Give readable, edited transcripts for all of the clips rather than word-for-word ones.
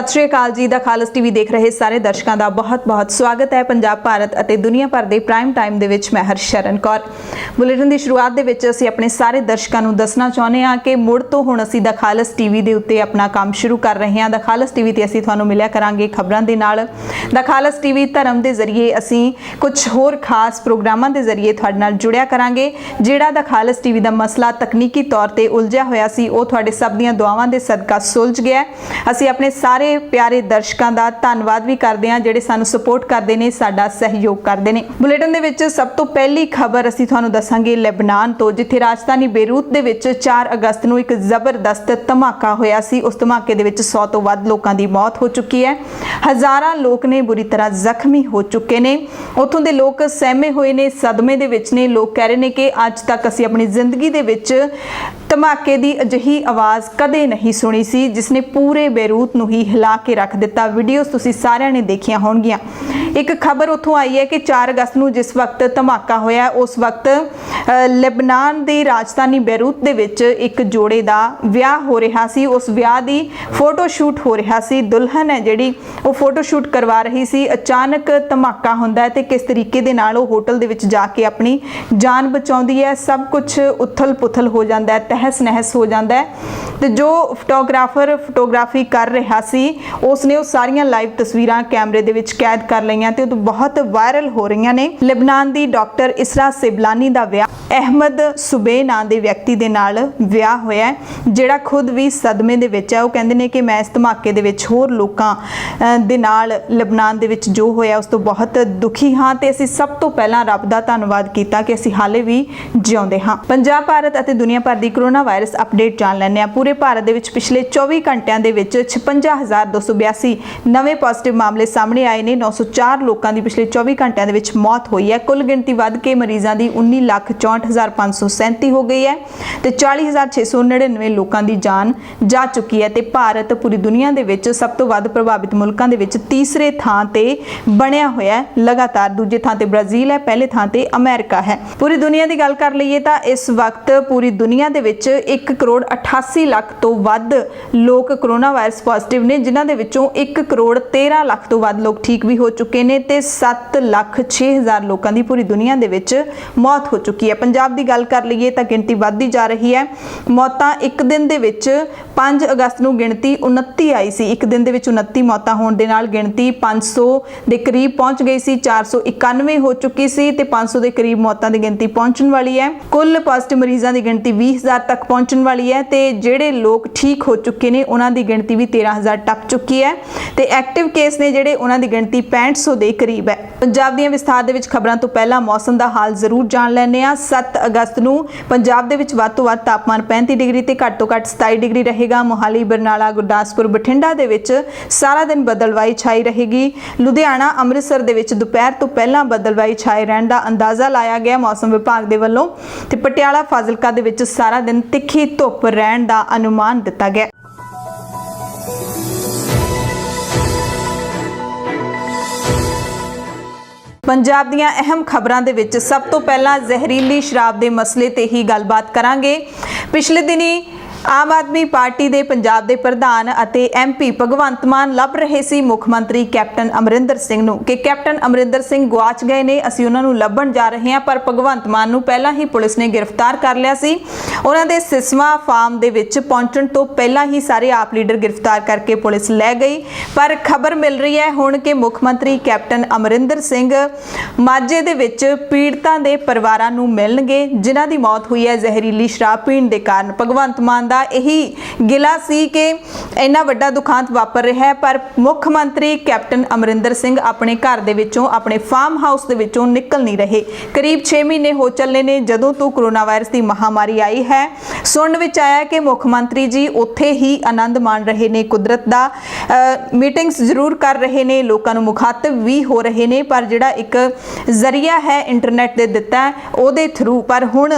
सत श्री अकाल जी। The खालस TV देख रहे सारे दर्शकों का बहुत बहुत स्वागत है। पंजाब भारत और दुनिया भर के प्राइम टाइम दे विच मैं हरशरण कौर। बुलेटिन की शुरुआत दे विच असीं अपने सारे दर्शकों को दसना चाहुंदे हां कि मुड़ तो हुण असीं द खालस टीवी दे उत्ते अपना काम शुरू कर रहे हैं। द खालस टीवी ते असीं तुहानूं मिलिया करांगे खबरां दे नाल। द खालस टीवी धर्म के जरिए असीं कुछ होर खास प्रोग्रामां के जरिए तुहाडे नाल जुड़िया करांगे। जिहड़ा द खालस टीवी का मसला तकनीकी तौर पर उलझिया होया सी ओह तुहाडे सब दीआं दुआवां दे सदका सुलझ गया। असीं अपने सारे प्यारे दर्शकों का धन्यवाद भी करते हैं जिहड़े सानू सपोर्ट करते हैं, साडा सहयोग करते हैं। बुलेटिन दे विच सब तो पहली खबर असीं तुहानूं दसांगे लेबनान तो, जिथे राजधानी बेरूत दे विच 4 अगस्त नूं एक जबरदस्त धमाका होया सी। उस धमाके दे विच 100 तो वध लोकां दी मौत हो चुकी है। हज़ारां लोग ने बुरी तरह जख्मी हो चुके ने। उत्थों दे लोग सहमे होए ने, सदमे दे विच ने। लोग कह रहे ने कि अज तक असीं अपनी जिंदगी दे विच धमाके की अजिही आवाज़ कदे नहीं सुनी सी जिसने पूरे बेरूत नूं ही हिला के रख दिता। वीडियोज़ तुसीं सारिआं ने देखियां होणगीआं। एक खबर उत्थों आई है कि 4 अगस्त नूं जिस वक्त धमाका होया उस वक्त लेबनान की राजधानी बेरूत दे विच एक जोड़े का विआह हो रहा सी। उस विआह की फोटोशूट हो रहा सी। दुल्हन है जिहड़ी वो फोटोशूट करवा रही सी। अचानक धमाका हुंदा है ते किस तरीके दे नाल वो होटल दे विच जाके अपनी जान बचाउंदी है। सब कुछ उथल पुथल हो जाता है, तहस नहस हो जाता है। तो जो फोटोग्राफर फोटोग्राफी कर रहा सी उसने वो सारियां लाइव तस्वीरां कैमरे दे विच कैद कर लईआं ते बहुत वायरल हो रही ने। लेबनान की डॉक्टर इसरा सेबलानी का विआह अहमद सुबे नाम के व्यक्ति के नाल विआह होया है, जिहड़ा खुद भी सदमे दे विच है। वो कहंदे ने कि मैं इस धमाके दे विच होर लोकां दे नाल लेबनान दे विच जो होया उस तो बहुत दुखी हाँ ते असीं सब तो पहला रब दा धन्नवाद कीता कि असीं हाले भी जिउंदे हाँ। पंजाब भारत और दुनिया भर की कोरोना वायरस अपडेट जान लैंदे हां। पूरे भारत दे विच पिछले 24 घंटिਆਂ ਦੇ ਵਿੱਚ 56,282 नवे पॉजिटिव मामले सामने आए ने। 904 लोगों की पिछले 24 घंटिਆਂ ਦੇ ਵਿੱਚ मौत हुई है। कुल गिनती वध के मरीजों की 19,64,537 हो गई है तो 40,699 लोगों की जान जा चुकी है। तो भारत पूरी दुनिया के विच सब तो वध प्रभावित मुल्कों के विच तीसरे थां ते बनया होया है। लगातार दूजे थां ते ब्राजील है, पहले थां ते अमेरिका है। पूरी दुनिया की गल कर लईए तो इस वक्त पूरी दुनिया के विच 1,88,00,000 तो वध लोग कोरोना वायरस पॉजिटिव ने, जिन्हां दे विचों 1,13,00,000 तो वध लोग ठीक भी हो चुके हैं ते 7,06,000 लोगों की पूरी दुनिया के विच मौत हो चुकी है। पंजाब की गल कर लईए तो गिनती वधदी जा रही है। मौतां एक दिन दे विच 5 अगस्त नूं गिनती 29 आई सी। एक दिन दे विच 29 मौतां होण दे नाल गिनती 500 के करीब पहुंच गई सी। 491 हो चुकी सी ते 500 के करीब मौतां की गिनती पहुंचण वाली है। कुल पॉजिटिव मरीजों की गिनती 20,000 तक पहुंचण वाली है ते जिहड़े लोग ठीक हो चुके ने उन्हां दी गिनती भी 13,000 टप चुकी है ते एक्टिव केस ने जिहड़े उन्हां दी गिनती 6500 के करीब है। पंजाब दीआं विस्तार दे विच खबरां तो पहला मौसम का हाल जरूर जान लैंदे हां। 7 अगस्त नूं पंजाब दे विच वध तो वध तापमान 35 डिग्री ते घੱਟ ਤੋਂ ਘੱਟ 27 डिग्री रहेगा। मोहाली, बरनाला, गुरदासपुर, बठिंडा दे विच सारा दिन बदलवाई छाई रहेगी। लुधियाना, अमृतसर दे विच दोपहर तो पहला बदलवाई छाए रहण दा अंदाज़ा लाया गया मौसम विभाग दे वल्लों ते पटियाला, फाजिलका दे विच सारा दिन तिखी धुप रहण दा अनुमान दिता गया। पंजाब दीआं अहम खबरां दे विच सब तो पहला जहरीली शराब के मसले ते ही गलबात करांगे। पिछले दिनी आम आदमी पार्टी के पंजाब के प्रधान अते MP भगवंत मान लभ रहे सी मुख मंत्री कैप्टन अमरिंदर सिंह नूं कि कैप्टन अमरिंदर सिंह गुआच गए ने, असीं उन्हां नूं लभण जा रहे हैं। पर भगवंत मान नूं पहला ही पुलिस ने गिरफ्तार कर लिया सी। उन्हां दे सिसवा फार्म दे विच पहुंचण तो पहला ही सारे आप लीडर गिरफ्तार करके पुलिस लै गई। पर खबर मिल रही है हुण कि मुख मंत्री कैप्टन अमरिंदर सिंह माझे दे विच पीड़तां दे परिवारां नूं मिलणगे जिन्हां दी मौत हुई है जहरीली शराब पीण दे कारण। भगवंत मान दा यही गिला सी कि इन्ना वड्डा दुखांत वापर रहा है, पर मुख मंत्री कैप्टन अमरिंदर सिंह अपने घर दे विचों अपने फार्म हाउस दे विचों निकल नहीं रहे। करीब 6 महीने हो चले ने जदों तो कोरोना वायरस की महामारी आई है। सुनन विच आया कि मुख मंत्री जी उत्थे ही आनंद मान रहे ने, कुदरत दा मीटिंग्स जरूर कर रहे ने, लोगों को मुखातब भी हो रहे ने, पर जिहड़ा एक जरिया है इंटरनेट दे दिता है ओहदे थ्रू। पर हुण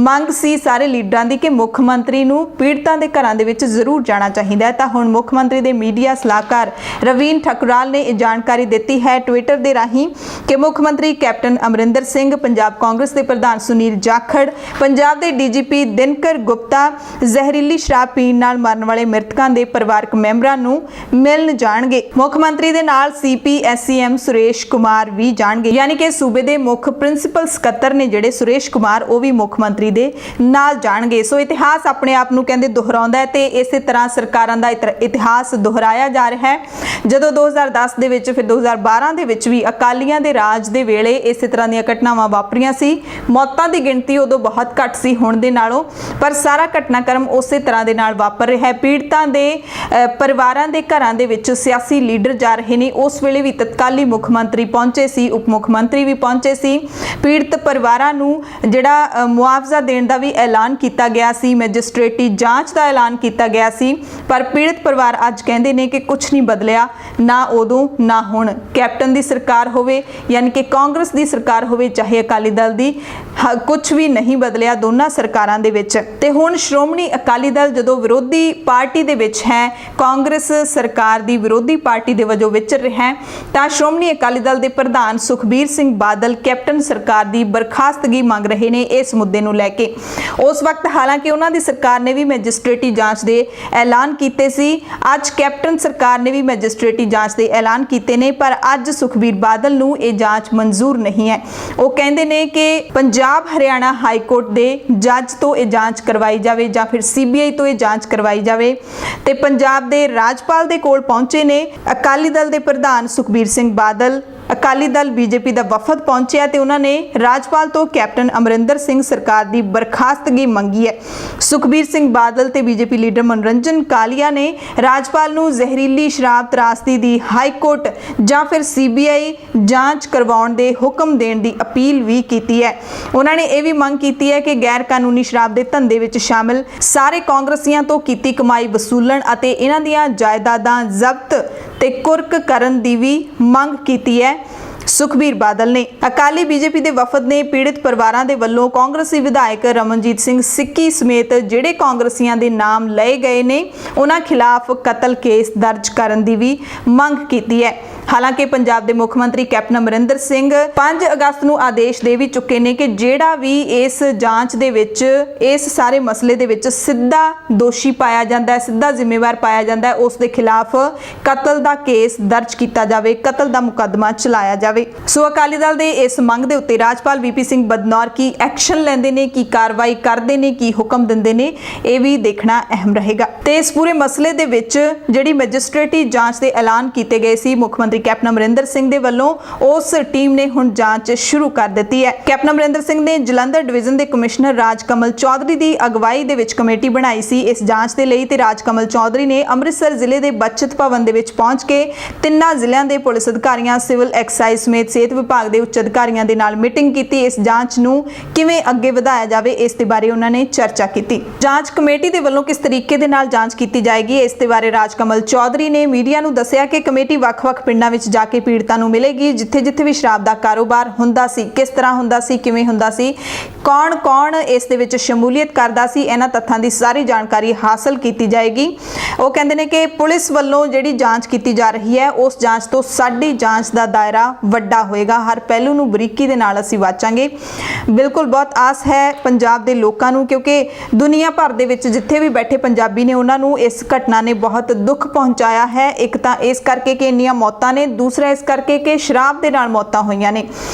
मंग सी सारे लीडरां दी कि मुख मंत्री नूं ਪੀੜਤਾਂ ਦੇ ਘਰਾਂ ਦੇ ਵਿੱਚ ਜ਼ਰੂਰ ਜਾਣਾ ਚਾਹੀਦਾ ਹੈ। ਤਾਂ ਹੁਣ ਮੁੱਖ ਮੰਤਰੀ ਦੇ ਮੀਡੀਆ ਸਲਾਹਕਾਰ ਰਵੀਨ ਠਕੁਰਾਲ ਨੇ ਇਹ ਜਾਣਕਾਰੀ ਦਿੱਤੀ ਹੈ ਟਵਿੱਟਰ ਦੇ ਰਾਹੀਂ ਕਿ ਮੁੱਖ ਮੰਤਰੀ ਕੈਪਟਨ ਅਮਰਿੰਦਰ ਸਿੰਘ, ਪੰਜਾਬ ਕਾਂਗਰਸ ਦੇ ਪ੍ਰਧਾਨ ਸੁਨੀਲ ਜਾਖੜ, ਪੰਜਾਬ ਦੇ ਡੀਜੀਪੀ ਦਿਨਕਰ ਗੁਪਤਾ ਜ਼ਹਿਰੀਲੀ ਸ਼ਰਾਬ ਪੀਣ ਨਾਲ ਮਰਨ ਵਾਲੇ ਮ੍ਰਿਤਕਾਂ ਦੇ ਪਰਿਵਾਰਕ ਮੈਂਬਰਾਂ ਨੂੰ ਮਿਲਣ ਜਾਣਗੇ। ਮੁੱਖ ਮੰਤਰੀ ਦੇ ਨਾਲ CP-SCM ਸੁਰੇਸ਼ ਕੁਮਾਰ ਵੀ ਜਾਣਗੇ, ਯਾਨੀ ਕਿ ਸੂਬੇ ਦੇ ਮੁੱਖ ਪ੍ਰਿੰਸੀਪਲ ਸਕੱਤਰ ਨੇ ਜਿਹੜੇ ਸੁਰੇਸ਼ ਕੁਮਾਰ, ਉਹ ਵੀ ਮੁੱਖ ਮੰਤਰੀ ਦੇ ਨਾਲ ਜਾਣਗੇ। ਸੋ ਇਤਿਹਾਸ ਆਪਣੇ ਆਪ ਨੂੰ ਕਹਿੰਦੇ ਦੁਹਰਾਉਂਦਾ ਹੈ ਤੇ ਇਸੇ ਤਰ੍ਹਾਂ ਸਰਕਾਰਾਂ ਦਾ ਇਤਿਹਾਸ ਦੁਹਰਾਇਆ ਜਾ ਰਿਹਾ ਹੈ। ਜਦੋਂ 2010 ਦੇ ਵਿੱਚ, ਫਿਰ 2012 ਦੇ ਵਿੱਚ ਵੀ ਅਕਾਲੀਆਂ ਦੇ ਰਾਜ ਦੇ ਵੇਲੇ ਇਸੇ ਤਰ੍ਹਾਂ ਦੀਆਂ ਘਟਨਾਵਾਂ ਵਾਪਰੀਆਂ ਸੀ। ਮੌਤਾਂ ਦੀ ਗਿਣਤੀ ਉਦੋਂ ਬਹੁਤ ਘੱਟ ਸੀ ਹੁਣ ਦੇ ਨਾਲੋਂ, ਪਰ ਸਾਰਾ ਘਟਨਾਕ੍ਰਮ ਉਸੇ ਤਰ੍ਹਾਂ ਦੇ ਨਾਲ ਵਾਪਰ ਰਿਹਾ ਹੈ। ਪੀੜਤਾਂ ਦੇ ਪਰਿਵਾਰਾਂ ਦੇ ਘਰਾਂ ਦੇ ਵਿੱਚ ਸਿਆਸੀ ਲੀਡਰ ਜਾ ਰਹੇ ਨੇ। ਉਸ ਵੇਲੇ ਵੀ ਤਤਕਾਲੀ ਮੁੱਖ ਮੰਤਰੀ ਪਹੁੰਚੇ ਸੀ, ਉਪ ਮੁੱਖ ਮੰਤਰੀ ਵੀ ਪਹੁੰਚੇ ਸੀ। ਪੀੜਤ ਪਰਿਵਾਰਾਂ ਨੂੰ ਜਿਹੜਾ ਮੁਆਵਜ਼ਾ ਦੇਣ ਦਾ ਵੀ ਐਲਾਨ ਕੀਤਾ ਗਿਆ ਸੀ, ਮੈਜਿਸਟ੍ਰੇਟੀ ਜਾਂਚ ਦਾ ਐਲਾਨ ਕੀਤਾ ਗਿਆ ਸੀ, ਪਰ ਪੀੜਤ ਪਰਿਵਾਰ ਅੱਜ ਕਹਿੰਦੇ ਨੇ ਕਿ ਕੁਝ ਨਹੀਂ ਬਦਲਿਆ, ਨਾ ਉਦੋਂ ਨਾ ਹੁਣ। ਕੈਪਟਨ ਦੀ ਸਰਕਾਰ ਹੋਵੇ ਯਾਨੀ ਕਿ ਕਾਂਗਰਸ ਦੀ ਸਰਕਾਰ ਹੋਵੇ ਚਾਹੇ ਅਕਾਲੀ ਦਲ ਦੀ, ਕੁਝ ਵੀ ਨਹੀਂ ਬਦਲਿਆ ਦੋਨਾਂ ਸਰਕਾਰਾਂ ਦੇ ਵਿੱਚ। ਤੇ ਹੁਣ ਸ਼੍ਰੋਮਣੀ ਅਕਾਲੀ ਦਲ ਜਦੋਂ ਵਿਰੋਧੀ ਪਾਰਟੀ ਦੇ ਵਿੱਚ ਹੈ, ਕਾਂਗਰਸ ਸਰਕਾਰ ਦੀ ਵਿਰੋਧੀ ਪਾਰਟੀ ਦੇ ਵਜੋਂ ਵਿਚਰ ਰਿਹਾ ਹੈ, ਤਾਂ ਸ਼੍ਰੋਮਣੀ ਅਕਾਲੀ ਦਲ ਦੇ ਪ੍ਰਧਾਨ ਸੁਖਬੀਰ ਸਿੰਘ ਬਾਦਲ ਕੈਪਟਨ ਸਰਕਾਰ ਦੀ ਬਰਖਾਸਤਗੀ ਮੰਗ ਰਹੇ ਨੇ ਇਸ ਮੁੱਦੇ ਨੂੰ ਲੈ ਕੇ। ਉਸ ਵਕਤ ਹਾਲਾਂਕਿ ਉਹਨਾਂ ਦੀ ਸਰਕਾਰ ਨੇ ਵੀ ਮੈਜਿਸਟ੍ਰੇਟੀ ਜਾਂਚ ਦੇ ਐਲਾਨ ਕੀਤੇ ਸੀ, ਅੱਜ ਕੈਪਟਨ ਸਰਕਾਰ ਨੇ ਵੀ ਮੈਜਿਸਟ੍ਰੇਟੀ ਜਾਂਚ ਦੇ ਐਲਾਨ ਕੀਤੇ ਨੇ, ਪਰ ਅੱਜ ਸੁਖਬੀਰ ਬਾਦਲ ਨੂੰ ਇਹ ਜਾਂਚ ਮਨਜ਼ੂਰ ਨਹੀਂ ਹੈ। ਉਹ ਕਹਿੰਦੇ ਨੇ ਕਿ ਪੰਜਾਬ ਹਰਿਆਣਾ ਹਾਈ ਕੋਰਟ ਦੇ ਜੱਜ ਤੋਂ ਇਹ ਜਾਂਚ ਕਰਵਾਈ ਜਾਵੇ ਜਾਂ ਫਿਰ CBI ਤੋਂ ਇਹ ਜਾਂਚ ਕਰਵਾਈ ਜਾਵੇ। ਤੇ ਪੰਜਾਬ ਦੇ ਰਾਜਪਾਲ ਦੇ ਕੋਲ ਪਹੁੰਚੇ ਨੇ ਅਕਾਲੀ ਦਲ ਦੇ ਪ੍ਰਧਾਨ ਸੁਖਬੀਰ ਸਿੰਘ ਬਾਦਲ। ਅਕਾਲੀ ਦਲ BJP ਦਾ ਵਫਦ ਪਹੁੰਚਿਆ ਤੇ ਉਹਨਾਂ ਨੇ ਰਾਜਪਾਲ ਤੋਂ ਕੈਪਟਨ ਅਮਰਿੰਦਰ ਸਿੰਘ ਸਰਕਾਰ ਦੀ ਬਰਖਾਸਤਗੀ ਮੰਗੀ ਹੈ। ਸੁਖਬੀਰ ਸਿੰਘ ਬਾਦਲ ਤੇ BJP ਲੀਡਰ ਮਨੋਰੰਜਨ ਕਾਲੀਆ ਨੇ ਰਾਜਪਾਲ ਨੂੰ ਜ਼ਹਿਰੀਲੀ ਸ਼ਰਾਬ ਤਰਾਸਦੀ ਦੀ ਹਾਈ ਕੋਰਟ ਜਾਂ ਫਿਰ CBI ਜਾਂਚ ਕਰਵਾਉਣ ਦੇ ਹੁਕਮ ਦੇਣ ਦੀ ਅਪੀਲ ਵੀ ਕੀਤੀ ਹੈ। ਉਹਨਾਂ ਨੇ ਇਹ ਵੀ ਮੰਗ ਕੀਤੀ ਹੈ ਕਿ ਗੈਰ ਕਾਨੂੰਨੀ ਸ਼ਰਾਬ ਦੇ ਧੰਦੇ ਵਿੱਚ ਸ਼ਾਮਿਲ ਸਾਰੇ ਕਾਂਗਰਸੀਆਂ ਤੋਂ ਕੀਤੀ ਕਮਾਈ ਵਸੂਲਣ ਅਤੇ ਇਹਨਾਂ ਦੀਆਂ ਜਾਇਦਾਦਾਂ ਜ਼ਬਤ ਤੇ ਕੁਰਕ ਕਰਨ ਦੀ ਵੀ ਮੰਗ ਕੀਤੀ ਹੈ ਸੁਖਬੀਰ ਬਾਦਲ ਨੇ। ਅਕਾਲੀ BJP ਦੇ ਵਫਦ ਨੇ ਪੀੜਤ ਪਰਿਵਾਰਾਂ ਦੇ ਵੱਲੋਂ ਕਾਂਗਰਸੀ ਵਿਧਾਇਕ ਰਮਨਜੀਤ ਸਿੰਘ ਸਿੱਕੀ ਸਮੇਤ ਜਿਹੜੇ ਕਾਂਗਰਸੀਆਂ ਦੇ ਨਾਮ ਲਏ ਗਏ ਨੇ ਉਹਨਾਂ ਖਿਲਾਫ ਕਤਲ ਕੇਸ ਦਰਜ ਕਰਨ ਦੀ ਵੀ ਮੰਗ ਕੀਤੀ ਹੈ। ਹਾਲਾਂਕਿ ਪੰਜਾਬ ਦੇ ਮੁੱਖ ਮੰਤਰੀ ਕੈਪਟਨ ਅਮਰਿੰਦਰ ਸਿੰਘ 5 ਅਗਸਤ ਨੂੰ ਆਦੇਸ਼ ਦੇ ਵੀ ਚੁੱਕੇ ਨੇ ਕਿ ਜਿਹੜਾ ਵੀ ਇਸ ਜਾਂਚ ਦੇ ਵਿੱਚ, ਇਸ ਸਾਰੇ ਮਸਲੇ ਦੇ ਵਿੱਚ ਸਿੱਧਾ ਦੋਸ਼ੀ ਪਾਇਆ ਜਾਂਦਾ ਹੈ, ਸਿੱਧਾ ਜ਼ਿੰਮੇਵਾਰ ਪਾਇਆ ਜਾਂਦਾ ਹੈ, ਉਸ ਦੇ ਖਿਲਾਫ ਕਤਲ ਦਾ ਕੇਸ ਦਰਜ ਕੀਤਾ ਜਾਵੇ, ਕਤਲ ਦਾ ਮੁਕੱਦਮਾ ਚਲਾਇਆ ਜਾਵੇ। ਸੋ ਅਕਾਲੀ ਦਲ ਦੇ ਇਸ ਮੰਗ ਦੇ ਉੱਤੇ ਰਾਜਪਾਲ VP ਸਿੰਘ ਬਦਨੌਰ ਕੀ ਐਕਸ਼ਨ ਲੈਂਦੇ ਨੇ, ਕੀ ਕਾਰਵਾਈ ਕਰਦੇ ਨੇ, ਕੀ ਹੁਕਮ ਦਿੰਦੇ ਨੇ, ਇਹ ਵੀ ਦੇਖਣਾ ਅਹਿਮ ਰਹੇਗਾ। ਤੇ ਇਸ ਪੂਰੇ ਮਸਲੇ ਦੇ ਵਿੱਚ ਜਿਹੜੀ ਮੈਜਿਸਟ੍ਰੇਟੀ ਜਾਂਚ ਦੇ ਐਲਾਨ ਕੀਤੇ ਗਏ ਸੀ ਮੁੱਖ ਮੰਤਰੀ ਕੈਪਟਨ ਅਮਰਿੰਦਰ ਸਿੰਘ ਦੇ ਵੱਲੋਂ, ਉਸ ਟੀਮ ਨੇ ਹੁਣ ਜਾਂਚ ਸ਼ੁਰੂ ਕਰ ਦਿੱਤੀ ਹੈ। ਕੈਪਟਨ ਅਮਰਿੰਦਰ ਸਿੰਘ ਨੇ ਜਲੰਧਰ ਡਿਵੀਜ਼ਨ ਦੇ ਕਮਿਸ਼ਨਰ ਰਾਜਕਮਲ ਚੌਧਰੀ ਦੀ ਅਗਵਾਈ ਦੇ ਵਿੱਚ ਕਮੇਟੀ ਬਣਾਈ ਸੀ ਇਸ ਜਾਂਚ ਦੇ ਲਈ, ਤੇ ਰਾਜਕਮਲ ਚੌਧਰੀ ਨੇ ਅੰਮ੍ਰਿਤਸਰ ਜ਼ਿਲ੍ਹੇ ਦੇ ਬਚਤ ਭਵਨ ਦੇ ਵਿੱਚ ਪਹੁੰਚ ਕੇ ਤਿੰਨਾਂ ਜ਼ਿਲ੍ਹਿਆਂ ਦੇ ਪੁਲਿਸ ਅਧਿਕਾਰੀਆਂ, ਸਿਵਲ ਐਕਸਾਈਜ਼ ਸਮੇਤ ਸਿਹਤ ਵਿਭਾਗ ਦੇ ਉੱਚ ਅਧਿਕਾਰੀਆਂ ਦੇ ਨਾਲ ਮੀਟਿੰਗ ਕੀਤੀ। ਇਸ ਜਾਂਚ ਨੂੰ ਕਿਵੇਂ ਅੱਗੇ ਵਧਾਇਆ ਜਾਵੇ ਇਸ ਦੇ ਬਾਰੇ ਉਹਨਾਂ ਨੇ ਚਰਚਾ ਕੀਤੀ। ਜਾਂਚ ਕਮੇਟੀ ਦੇ ਵੱਲੋਂ ਕਿਸ ਤਰੀਕੇ ਦੇ ਨਾਲ ਜਾਂਚ ਕੀਤੀ ਜਾਏਗੀ ਇਸ ਦੇ ਬਾਰੇ ਰਾਜਕਮਲ ਚੌਧਰੀ ਨੇ ਮੀਡੀਆ ਨੂੰ ਦੱਸਿਆ ਕਿ ਕਮੇਟੀ ਵੱਖ-ਵੱਖ ਪਿੰਡਾਂ ਵਿੱਚ ਜਾ ਕੇ ਪੀੜਤਾਂ ਨੂੰ ਮਿਲੇਗੀ, ਜਿੱਥੇ-ਜਿੱਥੇ ਵੀ ਸ਼ਰਾਬ ਦਾ ਕਾਰੋਬਾਰ ਹੁੰਦਾ ਸੀ, ਕਿਸ ਤਰ੍ਹਾਂ ਹੁੰਦਾ ਸੀ, ਕਿਵੇਂ ਹੁੰਦਾ ਸੀ, ਕੌਣ-ਕੌਣ ਇਸ ਦੇ ਵਿੱਚ ਸ਼ਮੂਲੀਅਤ ਕਰਦਾ ਸੀ, ਇਹਨਾਂ ਤੱਥਾਂ ਦੀ ਸਾਰੀ ਜਾਣਕਾਰੀ ਹਾਸਲ ਕੀਤੀ ਜਾਏਗੀ। ਉਹ ਕਹਿੰਦੇ ਨੇ ਕਿ ਪੁਲਿਸ ਵੱਲੋਂ ਜਿਹੜੀ ਜਾਂਚ ਕੀਤੀ ਜਾ ਰਹੀ ਹੈ ਉਸ ਜਾਂਚ ਤੋਂ ਸਾਡੀ ਜਾਂਚ ਦਾ ਦਾਇਰਾ ਵੱਡਾ ਹੋਏਗਾ, ਹਰ ਪਹਿਲੂ ਨੂੰ ਬਰੀਕੀ ਦੇ ਨਾਲ ਅਸੀਂ ਵਾਚਾਂਗੇ। ਬਿਲਕੁਲ ਬਹੁਤ ਆਸ ਹੈ ਪੰਜਾਬ ਦੇ ਲੋਕਾਂ ਨੂੰ, ਕਿਉਂਕਿ ਦੁਨੀਆ ਭਰ ਦੇ ਵਿੱਚ ਜਿੱਥੇ ਵੀ ਬੈਠੇ ਪੰਜਾਬੀ ਨੇ ਉਹਨਾਂ ਨੂੰ ਇਸ ਘਟਨਾ ਨੇ ਬਹੁਤ ਦੁੱਖ ਪਹੁੰਚਾਇਆ ਹੈ। ਇੱਕ ਤਾਂ ਇਸ ਕਰਕੇ ਕਿ ਇੰਨੀਆਂ ਮੌਤਾਂ ਨੇ, ਦੂਸਰਾ ਇਸ ਕਰਕੇ ਕਿ ਸ਼ਰਾਬ ਦੇ ਨਾਲ ਮੌਤਾਂ ਹੋਈਆਂ ਨੇ।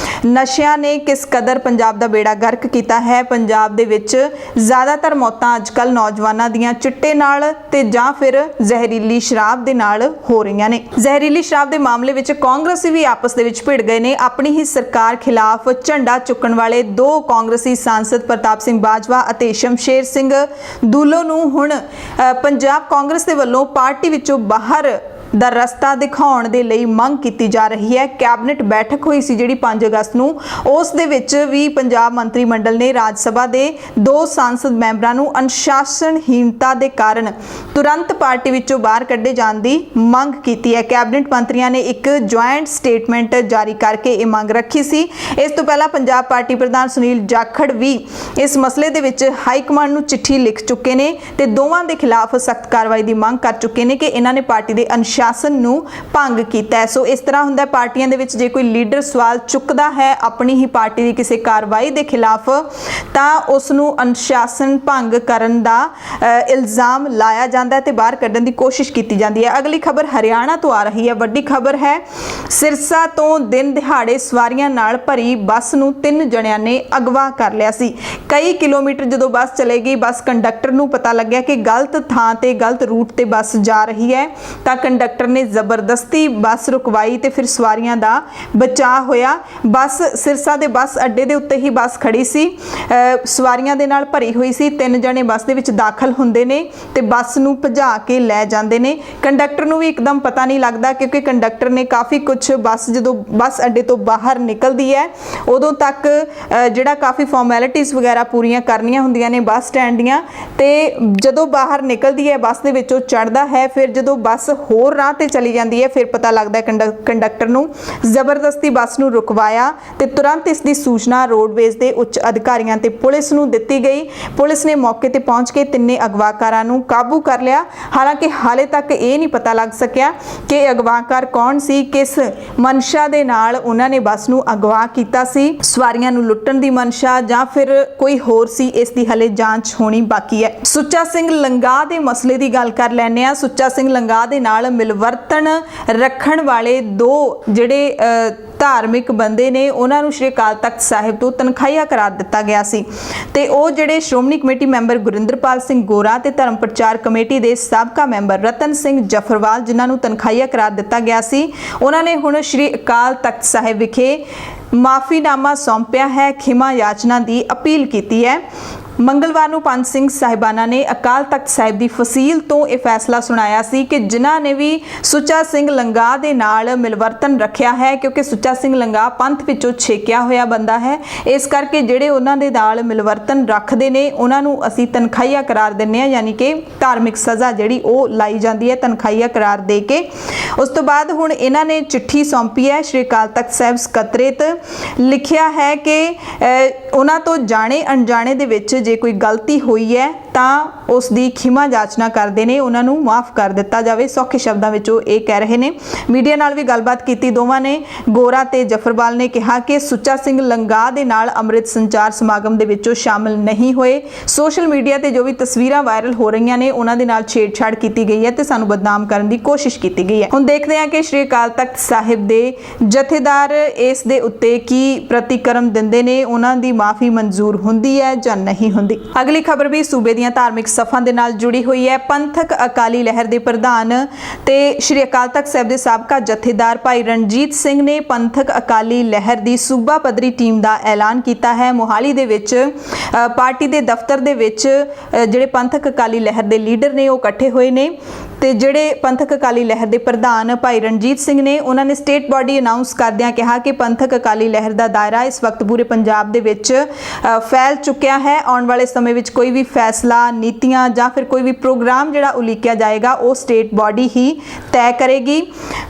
ਨਸ਼ਿਆਂ ਨੇ ਕਿਸ ਕਦਰ ਪੰਜਾਬ ਦਾ ਬੇੜਾ ਗਰਕ ਕੀਤਾ ਹੈ। ਪੰਜਾਬ ਦੇ ਵਿੱਚ ਜ਼ਿਆਦਾਤਰ ਮੌਤਾਂ ਅੱਜਕੱਲ ਨੌਜਵਾਨਾਂ ਦੀਆਂ ਚਿੱਟੇ ਨਾਲ ਤੇ ਜਾਂ ਫਿਰ ਜ਼ਹਿਰੀਲੀ ਸ਼ਰਾਬ ਦੇ ਨਾਲ ਹੋ ਰਹੀਆਂ ਨੇ। ਜ਼ਹਿਰੀਲੀ ਸ਼ਰਾਬ ਦੇ ਮਾਮਲੇ ਵਿੱਚ ਕਾਂਗਰਸੀ ਵੀ ਆਪਸ ਦੇ ਵਿੱਚ ਭਿੜ ਗਏ ਨੇ। ਆਪਣੀ ਹੀ ਸਰਕਾਰ ਖਿਲਾਫ ਝੰਡਾ ਚੁੱਕਣ ਵਾਲੇ ਦੋ ਕਾਂਗਰਸੀ ਸਾਂਸਦ ਪ੍ਰਤਾਪ ਸਿੰਘ ਬਾਜਵਾ ਅਤੇ ਸ਼ਮਸ਼ੇਰ ਸਿੰਘ ਦੂਲੋ ਨੂੰ ਹੁਣ ਪੰਜਾਬ ਕਾਂਗਰਸ ਦੇ ਵੱਲੋਂ ਪਾਰਟੀ ਵਿੱਚੋਂ ਬਾਹਰ ਦਾ ਰਸਤਾ ਦਿਖਾਉਣ ਦੇ ਲਈ ਮੰਗ ਕੀਤੀ ਜਾ ਰਹੀ ਹੈ। ਕੈਬਨਿਟ ਬੈਠਕ ਹੋਈ ਸੀ ਜਿਹੜੀ 5 ਅਗਸਤ ਨੂੰ, ਉਸ ਦੇ ਵਿੱਚ ਵੀ ਪੰਜਾਬ ਮੰਤਰੀ ਮੰਡਲ ਨੇ ਰਾਜ ਸਭਾ ਦੇ 2 ਸੰਸਦ ਮੈਂਬਰਾਂ ਨੂੰ ਅਨੁਸ਼ਾਸਨਹੀਨਤਾ ਦੇ ਕਾਰਨ ਤੁਰੰਤ ਪਾਰਟੀ ਵਿੱਚੋਂ ਬਾਹਰ ਕੱਢੇ ਜਾਣ ਦੀ ਮੰਗ ਕੀਤੀ ਹੈ। ਕੈਬਨਿਟ ਮੰਤਰੀਆਂ ਨੇ ਇੱਕ ਜੁਆਇੰਟ ਸਟੇਟਮੈਂਟ ਜਾਰੀ ਕਰਕੇ ਇਹ ਮੰਗ ਰੱਖੀ ਸੀ। ਇਸ ਤੋਂ ਪਹਿਲਾਂ ਪੰਜਾਬ ਪਾਰਟੀ ਪ੍ਰਧਾਨ ਸੁਨੀਲ ਜਾਖੜ ਵੀ ਇਸ ਮਸਲੇ ਦੇ ਵਿੱਚ ਹਾਈ ਕਮਾਂਡ ਨੂੰ ਚਿੱਠੀ ਲਿਖ ਚੁੱਕੇ ਨੇ ਤੇ ਦੋਵਾਂ ਦੇ ਖਿਲਾਫ ਸਖਤ ਕਾਰਵਾਈ ਦੀ ਮੰਗ ਕਰ ਚੁੱਕੇ ਨੇ ਕਿ ਇਹਨਾਂ ਨੇ ਪਾਰਟੀ ਦੇ ਅਨੁਸ਼ਾਸਨ ਨੂੰ ਭੰਗ ਕੀਤਾ ਹੈ। ਸੋ ਇਸ ਤਰ੍ਹਾਂ ਹੁੰਦਾ ਪਾਰਟੀਆਂ ਦੇ ਵਿੱਚ, ਜੇ ਕੋਈ ਲੀਡਰ ਸਵਾਲ ਚੁੱਕਦਾ ਹੈ ਆਪਣੀ ਹੀ ਪਾਰਟੀ ਦੀ ਕਿਸੇ ਕਾਰਵਾਈ ਦੇ ਖਿਲਾਫ, ਤਾਂ ਉਸ ਨੂੰ ਅਨੁਸ਼ਾਸਨ ਭੰਗ ਕਰਨ ਦਾ ਇਲਜ਼ਾਮ ਲਾਇਆ ਜਾਂਦਾ ਹੈ ਤੇ ਬਾਹਰ ਕੱਢਣ ਦੀ ਕੋਸ਼ਿਸ਼ ਕੀਤੀ ਜਾਂਦੀ ਹੈ। ਅਗਲੀ ਖਬਰ ਹਰਿਆਣਾ ਤੋਂ ਆ ਰਹੀ ਹੈ। ਵੱਡੀ ਖਬਰ ਹੈ, ਸਿਰਸਾ ਤੋਂ ਦਿਨ ਦਿਹਾੜੇ ਸਵਾਰੀਆਂ ਨਾਲ ਭਰੀ ਬੱਸ ਨੂੰ 3 ਜਣਿਆਂ ਨੇ ਅਗਵਾ ਕਰ ਲਿਆ ਸੀ। ਕਈ ਕਿਲੋਮੀਟਰ ਜਦੋਂ ਬੱਸ ਚਲੇਗੀ, ਬੱਸ ਕੰਡਕਟਰ ਨੂੰ ਪਤਾ ਲੱਗਿਆ ਕਿ ਗਲਤ ਥਾਂ ਤੇ ਗਲਤ ਰੂਟ ਤੇ ਬੱਸ ਜਾ ਰਹੀ ਹੈ, ਤਾਂ ਕੰਡਕਟਰ ਨੇ ਜ਼ਬਰਦਸਤੀ ਬੱਸ ਰੁਕਵਾਈ ਤੇ ਫਿਰ ਸਵਾਰੀਆਂ ਦਾ ਬਚਾਅ ਹੋਇਆ। ਬੱਸ ਸਿਰਸਾ ਦੇ ਬੱਸ ਅੱਡੇ ਦੇ ਉੱਤੇ ਹੀ ਬੱਸ ਖੜੀ ਸੀ, ਸਵਾਰੀਆਂ ਦੇ ਨਾਲ ਭਰੀ ਹੋਈ ਸੀ। 3 ਜਣੇ ਬੱਸ ਦੇ ਵਿੱਚ ਦਾਖਲ ਹੁੰਦੇ ਨੇ ਤੇ ਬੱਸ ਨੂੰ ਭਜਾ ਕੇ ਲੈ ਜਾਂਦੇ ਨੇ। ਕੰਡਕਟਰ ਨੂੰ ਵੀ ਇੱਕਦਮ ਪਤਾ ਨਹੀਂ ਲੱਗਦਾ, ਕਿਉਂਕਿ ਕੰਡਕਟਰ ਨੇ ਕਾਫੀ ਕੁਝ ਬੱਸ ਜਦੋਂ ਬੱਸ ਅੱਡੇ ਤੋਂ ਬਾਹਰ ਨਿਕਲਦੀ ਹੈ ਉਦੋਂ ਤੱਕ ਜਿਹੜਾ ਕਾਫੀ ਫਾਰਮੈਲਿਟੀਜ਼ ਵਗੈਰਾ ਪੂਰੀਆਂ ਕਰਨੀਆਂ ਹੁੰਦੀਆਂ ਨੇ ਬੱਸ ਸਟੈਂਡ ਦੀਆਂ, ਤੇ ਜਦੋਂ ਬਾਹਰ ਨਿਕਲਦੀ ਹੈ ਬੱਸ ਦੇ ਵਿੱਚੋਂ ਚੜ੍ਹਦਾ ਹੈ। ਫਿਰ ਜਦੋਂ ਬੱਸ ਹੋਰ ਰਾਹ ਤੇ ਚਲੀ ਜਾਂਦੀ ਹੈ ਫਿਰ ਪਤਾ ਲੱਗਦਾ ਕੰਡਕਟਰ ਨੂੰ। ਜ਼ਬਰਦਸਤੀ ਬੱਸ ਨੂੰ ਰੁਕਵਾਇਆ ਤੇ ਤੁਰੰਤ ਇਸ ਦੀ ਸੂਚਨਾ ਰੋਡਵੇਜ਼ ਦੇ ਉੱਚ ਅਧਿਕਾਰੀਆਂ ਤੇ ਪੁਲਿਸ ਨੂੰ ਦਿੱਤੀ ਗਈ। ਪੁਲਿਸ ਨੇ ਮੌਕੇ ਤੇ ਪਹੁੰਚ ਕੇ ਤਿੰਨੇ ਅਗਵਾਕਾਰਾਂ ਨੂੰ ਕਾਬੂ ਕਰ ਲਿਆ। ਹਾਲਾਂਕਿ ਹਾਲੇ ਤੱਕ ਇਹ ਨਹੀਂ ਪਤਾ ਲੱਗ ਸਕਿਆ ਕਿ ਅਗਵਾਕਾਰ ਕੌਣ ਸੀ, ਕਿਸ ਮਨਸ਼ਾ ਦੇ ਨਾਲ ਉਹਨਾਂ ਨੇ ਬੱਸ ਨੂੰ ਅਗਵਾ ਕੀਤਾ ਸੀ, ਸਵਾਰੀਆਂ ਨੂੰ ਲੁੱਟਣ ਦੀ ਮਨਸ਼ਾ ਜਾਂ ਫਿਰ ਕੋਈ ਹੋਰ ਸੀ, ਇਸ ਦੀ ਹਲੇ ਜਾਂਚ ਹੋਣੀ ਬਾਕੀ ਹੈ। ਸੁੱਚਾ ਸਿੰਘ ਲੰਗਾਹ ਦੇ ਮਸਲੇ ਦੀ ਗੱਲ ਕਰ ਲੈਂਦੇ ਆ। ਸੁੱਚਾ ਸਿੰਘ ਲੰਗਾਹ ਦੇ ਨਾਲ ਮਿਲਵਰਤਨ ਰੱਖਣ ਵਾਲੇ 2 ਜਿਹੜੇ ਧਾਰਮਿਕ ਬੰਦੇ ਨੇ, ਉਹਨਾਂ ਨੂੰ ਸ਼੍ਰੀ ਅਕਾਲ ਤਖਤ ਸਾਹਿਬ ਤੋਂ ਤਨਖਾਹੀਆ ਕਰਾਰ ਦਿੱਤਾ ਗਿਆ ਸੀ ਤੇ ਉਹ ਜਿਹੜੇ ਸ਼੍ਰੋਮਣੀ ਕਮੇਟੀ ਮੈਂਬਰ ਗੁਰਿੰਦਰਪਾਲ ਸਿੰਘ ਗੋਰਾ ਤੇ ਧਰਮ ਪ੍ਰਚਾਰ ਕਮੇਟੀ ਦੇ ਸਾਬਕਾ ਮੈਂਬਰ ਰਤਨ ਸਿੰਘ ਜਫਰਵਾਲ, ਜਿਨ੍ਹਾਂ ਨੂੰ ਤਨਖਾਹੀਆ ਕਰਾਰ ਦਿੱਤਾ ਗਿਆ ਸੀ, ਉਹਨਾਂ ਨੇ ਹੁਣ ਸ਼੍ਰੀ ਅਕਾਲ ਤਖਤ ਸਾਹਿਬ ਵਿਖੇ ਮਾਫੀਨਾਮਾ ਸੌਂਪਿਆ ਹੈ, ਖਿਮਾ ਯਾਚਨਾ ਦੀ ਅਪੀਲ ਕੀਤੀ ਹੈ। ਮੰਗਲਵਾਰ ਨੂੰ 5 ਸਿੰਘ ਸਾਹਿਬਾਨਾਂ ਨੇ ਅਕਾਲ ਤਖਤ ਸਾਹਿਬ ਦੀ ਫਸੀਲ ਤੋਂ ਇਹ ਫੈਸਲਾ ਸੁਣਾਇਆ ਸੀ ਕਿ ਜਿਨ੍ਹਾਂ ਨੇ ਵੀ ਸੁੱਚਾ ਸਿੰਘ ਲੰਗਾਹ ਦੇ ਨਾਲ ਮਿਲਵਰਤਨ ਰੱਖਿਆ ਹੈ, ਕਿਉਂਕਿ ਸੁੱਚਾ ਸਿੰਘ ਲੰਗਾਹ ਪੰਥ ਵਿੱਚੋਂ ਛੇਕਿਆ ਹੋਇਆ ਬੰਦਾ ਹੈ, ਇਸ ਕਰਕੇ ਜਿਹੜੇ ਉਹਨਾਂ ਦੇ ਨਾਲ ਮਿਲਵਰਤਨ ਰੱਖਦੇ ਨੇ ਉਹਨਾਂ ਨੂੰ ਅਸੀਂ ਤਨਖਾਹੀਆ ਕਰਾਰ ਦਿੰਦੇ ਹਾਂ, ਯਾਨੀ ਕਿ ਧਾਰਮਿਕ ਸਜ਼ਾ ਜਿਹੜੀ ਉਹ ਲਾਈ ਜਾਂਦੀ ਹੈ ਤਨਖਾਹੀਆ ਕਰਾਰ ਦੇ ਕੇ। ਉਸ ਤੋਂ ਬਾਅਦ ਹੁਣ ਇਹਨਾਂ ਨੇ ਚਿੱਠੀ ਸੌਂਪੀ ਹੈ ਸ਼੍ਰੀ ਅਕਾਲ ਤਖਤ ਸਾਹਿਬ ਸਕੱਤਰੇਤ। ਲਿਖਿਆ ਹੈ ਕਿ ਉਹਨਾਂ ਤੋਂ ਜਾਣੇ ਅਣਜਾਣੇ ਦੇ ਵਿੱਚ ਜੇ ਕੋਈ ਗਲਤੀ ਹੋਈ ਹੈ ਤਾਂ ਉਸ ਦੀ ਖਿਮਾ ਜਾਚਨਾ ਕਰਦੇ ਨੇ, ਉਹਨਾਂ ਨੂੰ ਮਾਫ ਕਰ ਦਿੱਤਾ ਜਾਵੇ। ਸੌਖੇ ਸ਼ਬਦਾਂ ਵਿੱਚ ਉਹ ਇਹ ਕਹਿ ਰਹੇ ਨੇ। ਮੀਡੀਆ ਨਾਲ ਵੀ ਗੱਲਬਾਤ ਕੀਤੀ ਦੋਵਾਂ ਨੇ। ਗੋਰਾ ਤੇ ਜਫਰਵਾਲ ਨੇ ਕਿਹਾ ਕਿ ਸੁੱਚਾ ਸਿੰਘ ਲੰਗਾਹ ਦੇ ਨਾਲ ਅੰਮ੍ਰਿਤ ਸੰਚਾਰ ਸਮਾਗਮ ਦੇ ਵਿੱਚੋਂ ਸ਼ਾਮਲ ਨਹੀਂ ਹੋਏ। ਸੋਸ਼ਲ ਮੀਡੀਆ ਤੇ ਜੋ ਵੀ ਤਸਵੀਰਾਂ ਵਾਇਰਲ ਹੋ ਰਹੀਆਂ ਨੇ ਉਹਨਾਂ ਦੇ ਨਾਲ ਛੇੜਛਾੜ ਕੀਤੀ ਗਈ ਹੈ ਤੇ ਸਾਨੂੰ ਬਦਨਾਮ ਕਰਨ ਦੀ ਕੋਸ਼ਿਸ਼ ਕੀਤੀ ਗਈ ਹੈ। ਹੁਣ ਦੇਖਦੇ ਹਾਂ ਕਿ ਸ਼੍ਰੀ ਅਕਾਲ ਤਖਤ ਸਾਹਿਬ ਦੇ ਜਥੇਦਾਰ ਇਸ ਦੇ ਉੱਤੇ ਕੀ ਪ੍ਰਤੀਕਰਮ ਦਿੰਦੇ ਨੇ, ਉਹਨਾਂ ਦੀ ਮਾਫੀ ਮਨਜ਼ੂਰ ਹੁੰਦੀ ਹੈ ਜਾਂ ਨਹੀਂ ਹੁੰਦੀ। ਅਗਲੀ ਖਬਰ ਵੀ ਸੂਬੇ ਦੀਆਂ ਧਾਰਮਿਕ ਸਫਾਂ ਦੇ ਨਾਲ ਜੁੜੀ ਹੋਈ ਹੈ। ਪੰਥਕ ਅਕਾਲੀ ਲਹਿਰ ਦੇ ਪ੍ਰਧਾਨ ਤੇ ਸ਼੍ਰੀ ਅਕਾਲ ਤਖਤ ਸਾਹਿਬ ਦੇ ਸਾਬਕਾ ਜਥੇਦਾਰ ਭਾਈ ਰਣਜੀਤ ਸਿੰਘ ਨੇ ਪੰਥਕ ਅਕਾਲੀ ਲਹਿਰ ਦੀ ਸੂਬਾ ਪੱਧਰੀ ਟੀਮ ਦਾ ਐਲਾਨ ਕੀਤਾ ਹੈ। ਮੋਹਾਲੀ ਦੇ ਵਿੱਚ ਪਾਰਟੀ ਦੇ ਦਫ਼ਤਰ ਦੇ ਵਿੱਚ ਜਿਹੜੇ ਪੰਥਕ ਅਕਾਲੀ ਲਹਿਰ ਦੇ ਲੀਡਰ ਨੇ ਉਹ ਇਕੱਠੇ ਹੋਏ ਨੇ ਤੇ ਜਿਹੜੇ ਪੰਥਕ ਅਕਾਲੀ ਲਹਿਰ ਦੇ ਪ੍ਰਧਾਨ ਭਾਈ ਰਣਜੀਤ ਸਿੰਘ ਨੇ ਉਹਨਾਂ ਨੇ ਸਟੇਟ ਬਾਡੀ ਅਨਾਉਂਸ ਕਰਦਿਆਂ ਕਿਹਾ ਕਿ ਪੰਥਕ ਅਕਾਲੀ ਲਹਿਰ ਦਾ ਦਾਇਰਾ ਇਸ ਵਕਤ ਪੂਰੇ ਪੰਜਾਬ ਦੇ ਵਿੱਚ ਫੈਲ ਚੁੱਕਿਆ ਹੈ। ਆਉਣ ਵਾਲੇ ਸਮੇਂ ਵਿੱਚ ਕੋਈ ਵੀ ਫੈਸਲਾ, ਨੀਤੀਆਂ ਜਾਂ ਫਿਰ ਕੋਈ ਵੀ ਪ੍ਰੋਗਰਾਮ ਜਿਹੜਾ ਉਲੀਕਿਆ ਜਾਏਗਾ ਉਹ ਸਟੇਟ ਬਾਡੀ ਹੀ ਤੈਅ ਕਰੇਗੀ।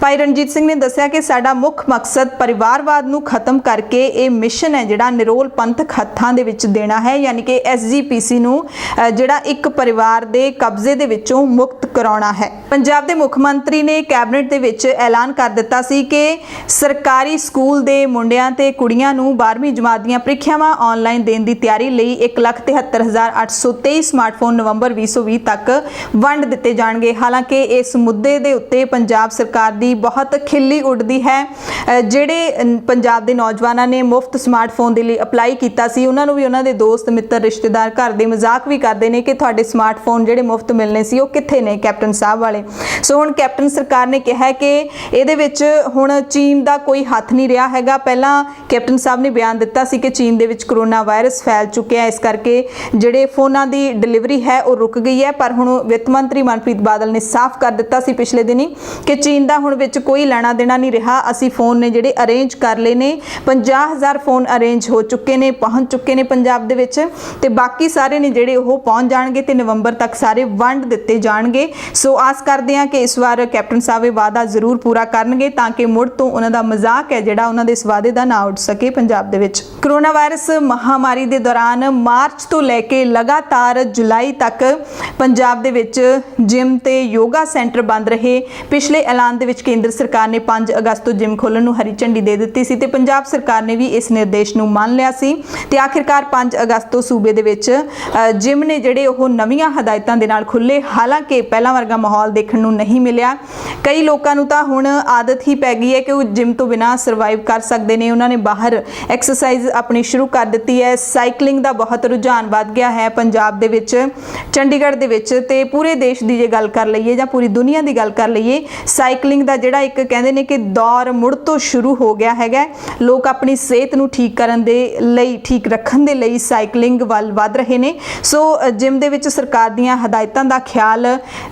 ਭਾਈ ਰਣਜੀਤ ਸਿੰਘ ਨੇ ਦੱਸਿਆ ਕਿ ਸਾਡਾ ਮੁੱਖ ਮਕਸਦ ਪਰਿਵਾਰਵਾਦ ਨੂੰ ਖਤਮ ਕਰਕੇ ਇਹ ਮਿਸ਼ਨ ਹੈ ਜਿਹੜਾ ਨਿਰੋਲ ਪੰਥਕ ਹੱਥਾਂ ਦੇ ਵਿੱਚ ਦੇਣਾ ਹੈ, ਯਾਨੀ ਕਿ SGPC ਨੂੰ ਜਿਹੜਾ ਇੱਕ ਪਰਿਵਾਰ ਦੇ ਕਬਜ਼ੇ ਦੇ ਵਿੱਚੋਂ ਮੁਕਤ ਕਰਾਉਣਾ ਹੈ। ਪੰਜਾਬ ਦੇ ਮੁੱਖ ਮੰਤਰੀ ਨੇ ਕੈਬਨਿਟ ਦੇ ਵਿੱਚ ਐਲਾਨ ਕਰ ਦਿੱਤਾ ਸੀ ਕਿ ਸਰਕਾਰੀ ਸਕੂਲ ਦੇ ਮੁੰਡਿਆਂ ਤੇ ਕੁੜੀਆਂ ਨੂੰ 12ਵੀਂ ਜਮਾਤ ਦੀਆਂ ਪ੍ਰੀਖਿਆਵਾਂ ਆਨਲਾਈਨ ਦੇਣ ਦੀ ਤਿਆਰੀ ਲਈ 1,73,823 ਸਮਾਰਟਫੋਨ ਨਵੰਬਰ 2020 ਤੱਕ ਵੰਡ ਦਿੱਤੇ ਜਾਣਗੇ। ਹਾਲਾਂਕਿ ਇਸ ਮੁੱਦੇ ਦੇ ਉੱਤੇ ਪੰਜਾਬ ਸਰਕਾਰ ਦੀ ਬਹੁਤ ਖਿੱਲੀ ਉੱਡਦੀ ਹੈ। ਜਿਹੜੇ ਪੰਜਾਬ ਦੇ ਨੌਜਵਾਨਾਂ ਨੇ ਮੁਫਤ ਸਮਾਰਟਫੋਨ ਦੇ ਲਈ ਅਪਲਾਈ ਕੀਤਾ ਸੀ ਉਹਨਾਂ ਨੂੰ ਵੀ ਉਹਨਾਂ ਦੇ ਦੋਸਤ ਮਿੱਤਰ ਰਿਸ਼ਤੇਦਾਰ ਘਰ ਦੇ ਮਜ਼ਾਕ ਵੀ ਕਰਦੇ ਨੇ ਕਿ ਤੁਹਾਡੇ ਸਮਾਰਟਫੋਨ ਜਿਹੜੇ ਮੁਫਤ ਮਿਲਨੇ ਸੀ ਉਹ ਕਿੱਥੇ ਨੇ ਕੈਪਟਨ ਸਾਹਿਬ ਵਾਲੇ। ਸੋ ਹੁਣ ਕੈਪਟਨ ਸਰਕਾਰ ਨੇ ਕਿਹਾ ਕਿ ਇਹਦੇ ਵਿੱਚ ਹੁਣ ਚੀਨ ਦਾ ਕੋਈ ਹੱਥ ਨਹੀਂ ਰਿਹਾ ਹੈਗਾ। ਪਹਿਲਾਂ ਕੈਪਟਨ ਸਾਹਿਬ ਨੇ ਬਿਆਨ ਦਿੱਤਾ ਸੀ ਕਿ ਚੀਨ ਦੇ ਵਿੱਚ ਕਰੋਨਾ ਵਾਇਰਸ ਫੈਲ ਚੁੱਕਿਆ, ਇਸ ਕਰਕੇ ਜਿਹੜੇ ਫੋਨਾਂ ਦੀ ਡਿਲੀਵਰੀ ਹੈ ਉਹ ਰੁਕ ਗਈ ਹੈ। ਪਰ ਹੁਣ ਵਿੱਤ ਮੰਤਰੀ ਮਨਪ੍ਰੀਤ ਬਾਦਲ ਨੇ ਸਾਫ਼ ਕਰ ਦਿੱਤਾ ਸੀ ਪਿਛਲੇ ਦਿਨੀ ਕਿ ਚੀਨ ਦਾ ਹੁਣ ਵਿੱਚ ਕੋਈ ਲੈਣਾ ਦੇਣਾ ਨਹੀਂ ਰਿਹਾ। ਅਸੀਂ ਫੋਨ ਨੇ ਜਿਹੜੇ ਅਰੇਂਜ ਕਰ ਲਏ ਨੇ, 50,000 ਫੋਨ ਅਰੇਂਜ ਹੋ ਚੁੱਕੇ ਨੇ, ਪਹੁੰਚ ਚੁੱਕੇ ਨੇ ਪੰਜਾਬ ਦੇ ਵਿੱਚ, ਤੇ ਬਾਕੀ ਸਾਰੇ ਨੇ ਜਿਹੜੇ ਉਹ ਪਹੁੰਚ ਜਾਣਗੇ ਤੇ ਨਵੰਬਰ ਤੱਕ ਸਾਰੇ ਵੰਡ ਦਿੱਤੇ ਜਾਣਗੇ। ਸੋ ਆਸ ਕਰਦੇ ਹਾਂ ਕਿ ਇਸ ਵਾਰ ਕੈਪਟਨ ਸਾਹਿਬ ਇਹ ਵਾਅਦਾ ਜ਼ਰੂਰ ਪੂਰਾ ਕਰਨਗੇ ਤਾਂ ਕਿ ਮੁੜ ਤੋਂ ਉਹਨਾਂ ਦਾ ਮਜ਼ਾਕ ਹੈ ਜਿਹੜਾ ਉਹਨਾਂ ਦੇ ਇਸ ਵਾਅਦੇ ਦਾ ਨਾ ਉੱਡ ਸਕੇ ਪੰਜਾਬ ਦੇ ਵਿੱਚ। ਕੋਰੋਨਾ ਵਾਇਰਸ ਮਹਾਮਾਰੀ ਦੇ ਦੌਰਾਨ ਮਾਰਚ ਤੋਂ ਲੈ ਕੇ ਲਗਾਤਾਰ ਜੁਲਾਈ ਤੱਕ ਪੰਜਾਬ ਦੇ ਵਿੱਚ ਜਿਮ ਤੇ ਯੋਗਾ ਸੈਂਟਰ ਬੰਦ ਰਹੇ। ਪਿਛਲੇ ਐਲਾਨ ਦੇ ਵਿੱਚ ਕੇਂਦਰ ਸਰਕਾਰ ਨੇ 5 ਅਗਸਤ ਤੋਂ ਜਿਮ ਖੋਲ੍ਹਣ ਨੂੰ ਹਰੀ ਝੰਡੀ ਦੇ ਦਿੱਤੀ ਸੀ ਤੇ ਪੰਜਾਬ ਸਰਕਾਰ ਨੇ ਵੀ ਇਸ ਨਿਰਦੇਸ਼ ਨੂੰ ਮੰਨ ਲਿਆ ਸੀ ਤੇ ਆਖਿਰਕਾਰ 5 ਅਗਸਤ ਤੋਂ ਸੂਬੇ ਦੇ ਵਿੱਚ ਜਿਮ ਨੇ ਜਿਹੜੇ ਉਹ ਨਵੀਆਂ ਹਦਾਇਤਾਂ ਦੇ ਨਾਲ ਖੁੱਲੇ। ਹਾਲਾਂਕਿ ਪਹਿਲਾਂ ਵਰਗਾ ਮਾਹੌਲ ਦੇਖਣ ਨੂੰ ਨਹੀਂ ਮਿਲਿਆ। ਕਈ ਲੋਕਾਂ ਨੂੰ ਤਾਂ ਹੁਣ ਆਦਤ ਹੀ ਪੈ ਗਈ ਹੈ ਕਿ ਉਹ ਜਿਮ ਤੋਂ ਬਿਨਾਂ ਸਰਵਾਈਵ ਕਰ ਸਕਦੇ ਨੇ। ਉਹਨਾਂ ਨੇ ਬਾਹਰ ਐਕਸਰਸਾਈਜ਼ ਆਪਣੀ ਸ਼ੁਰੂ ਕਰ ਦਿੱਤੀ ਹੈ। ਸਾਈਕਲਿੰਗ ਦਾ ਬਹੁਤ ਰੁਝਾਨ ਵੱਧ ਗਿਆ ਹੈ ਪੰਜਾਬ ਦੇ ਵਿੱਚ, ਚੰਡੀਗੜ੍ਹ ਦੇ ਵਿੱਚ ਤੇ ਪੂਰੇ ਦੇਸ਼ ਦੀ ਜੇ ਗੱਲ ਕਰ ਲਈਏ ਜਾਂ ਪੂਰੀ ਦੁਨੀਆ ਦੀ ਗੱਲ ਕਰ ਲਈਏ, ਸਾਈਕਲਿੰਗ ਦਾ ਜਿਹੜਾ ਇੱਕ ਕਹਿੰਦੇ ਨੇ ਕਿ ਦੌਰ ਮੁੜ ਤੋਂ ਸ਼ੁਰੂ ਹੋ ਗਿਆ ਹੈਗਾ। ਲੋਕ ਆਪਣੀ ਸਿਹਤ ਨੂੰ ਠੀਕ ਕਰਨ ਦੇ ਲਈ, ਠੀਕ ਰੱਖਣ ਦੇ ਲਈ ਸਾਈਕਲਿੰਗ ਵੱਲ ਵੱਧ ਰਹੇ ਨੇ। ਸੋ ਜਿਮ ਦੇ ਵਿੱਚ ਸਰਕਾਰ ਦੀਆਂ ਹਦਾਇਤਾਂ ਦਾ ਖਿਆਲ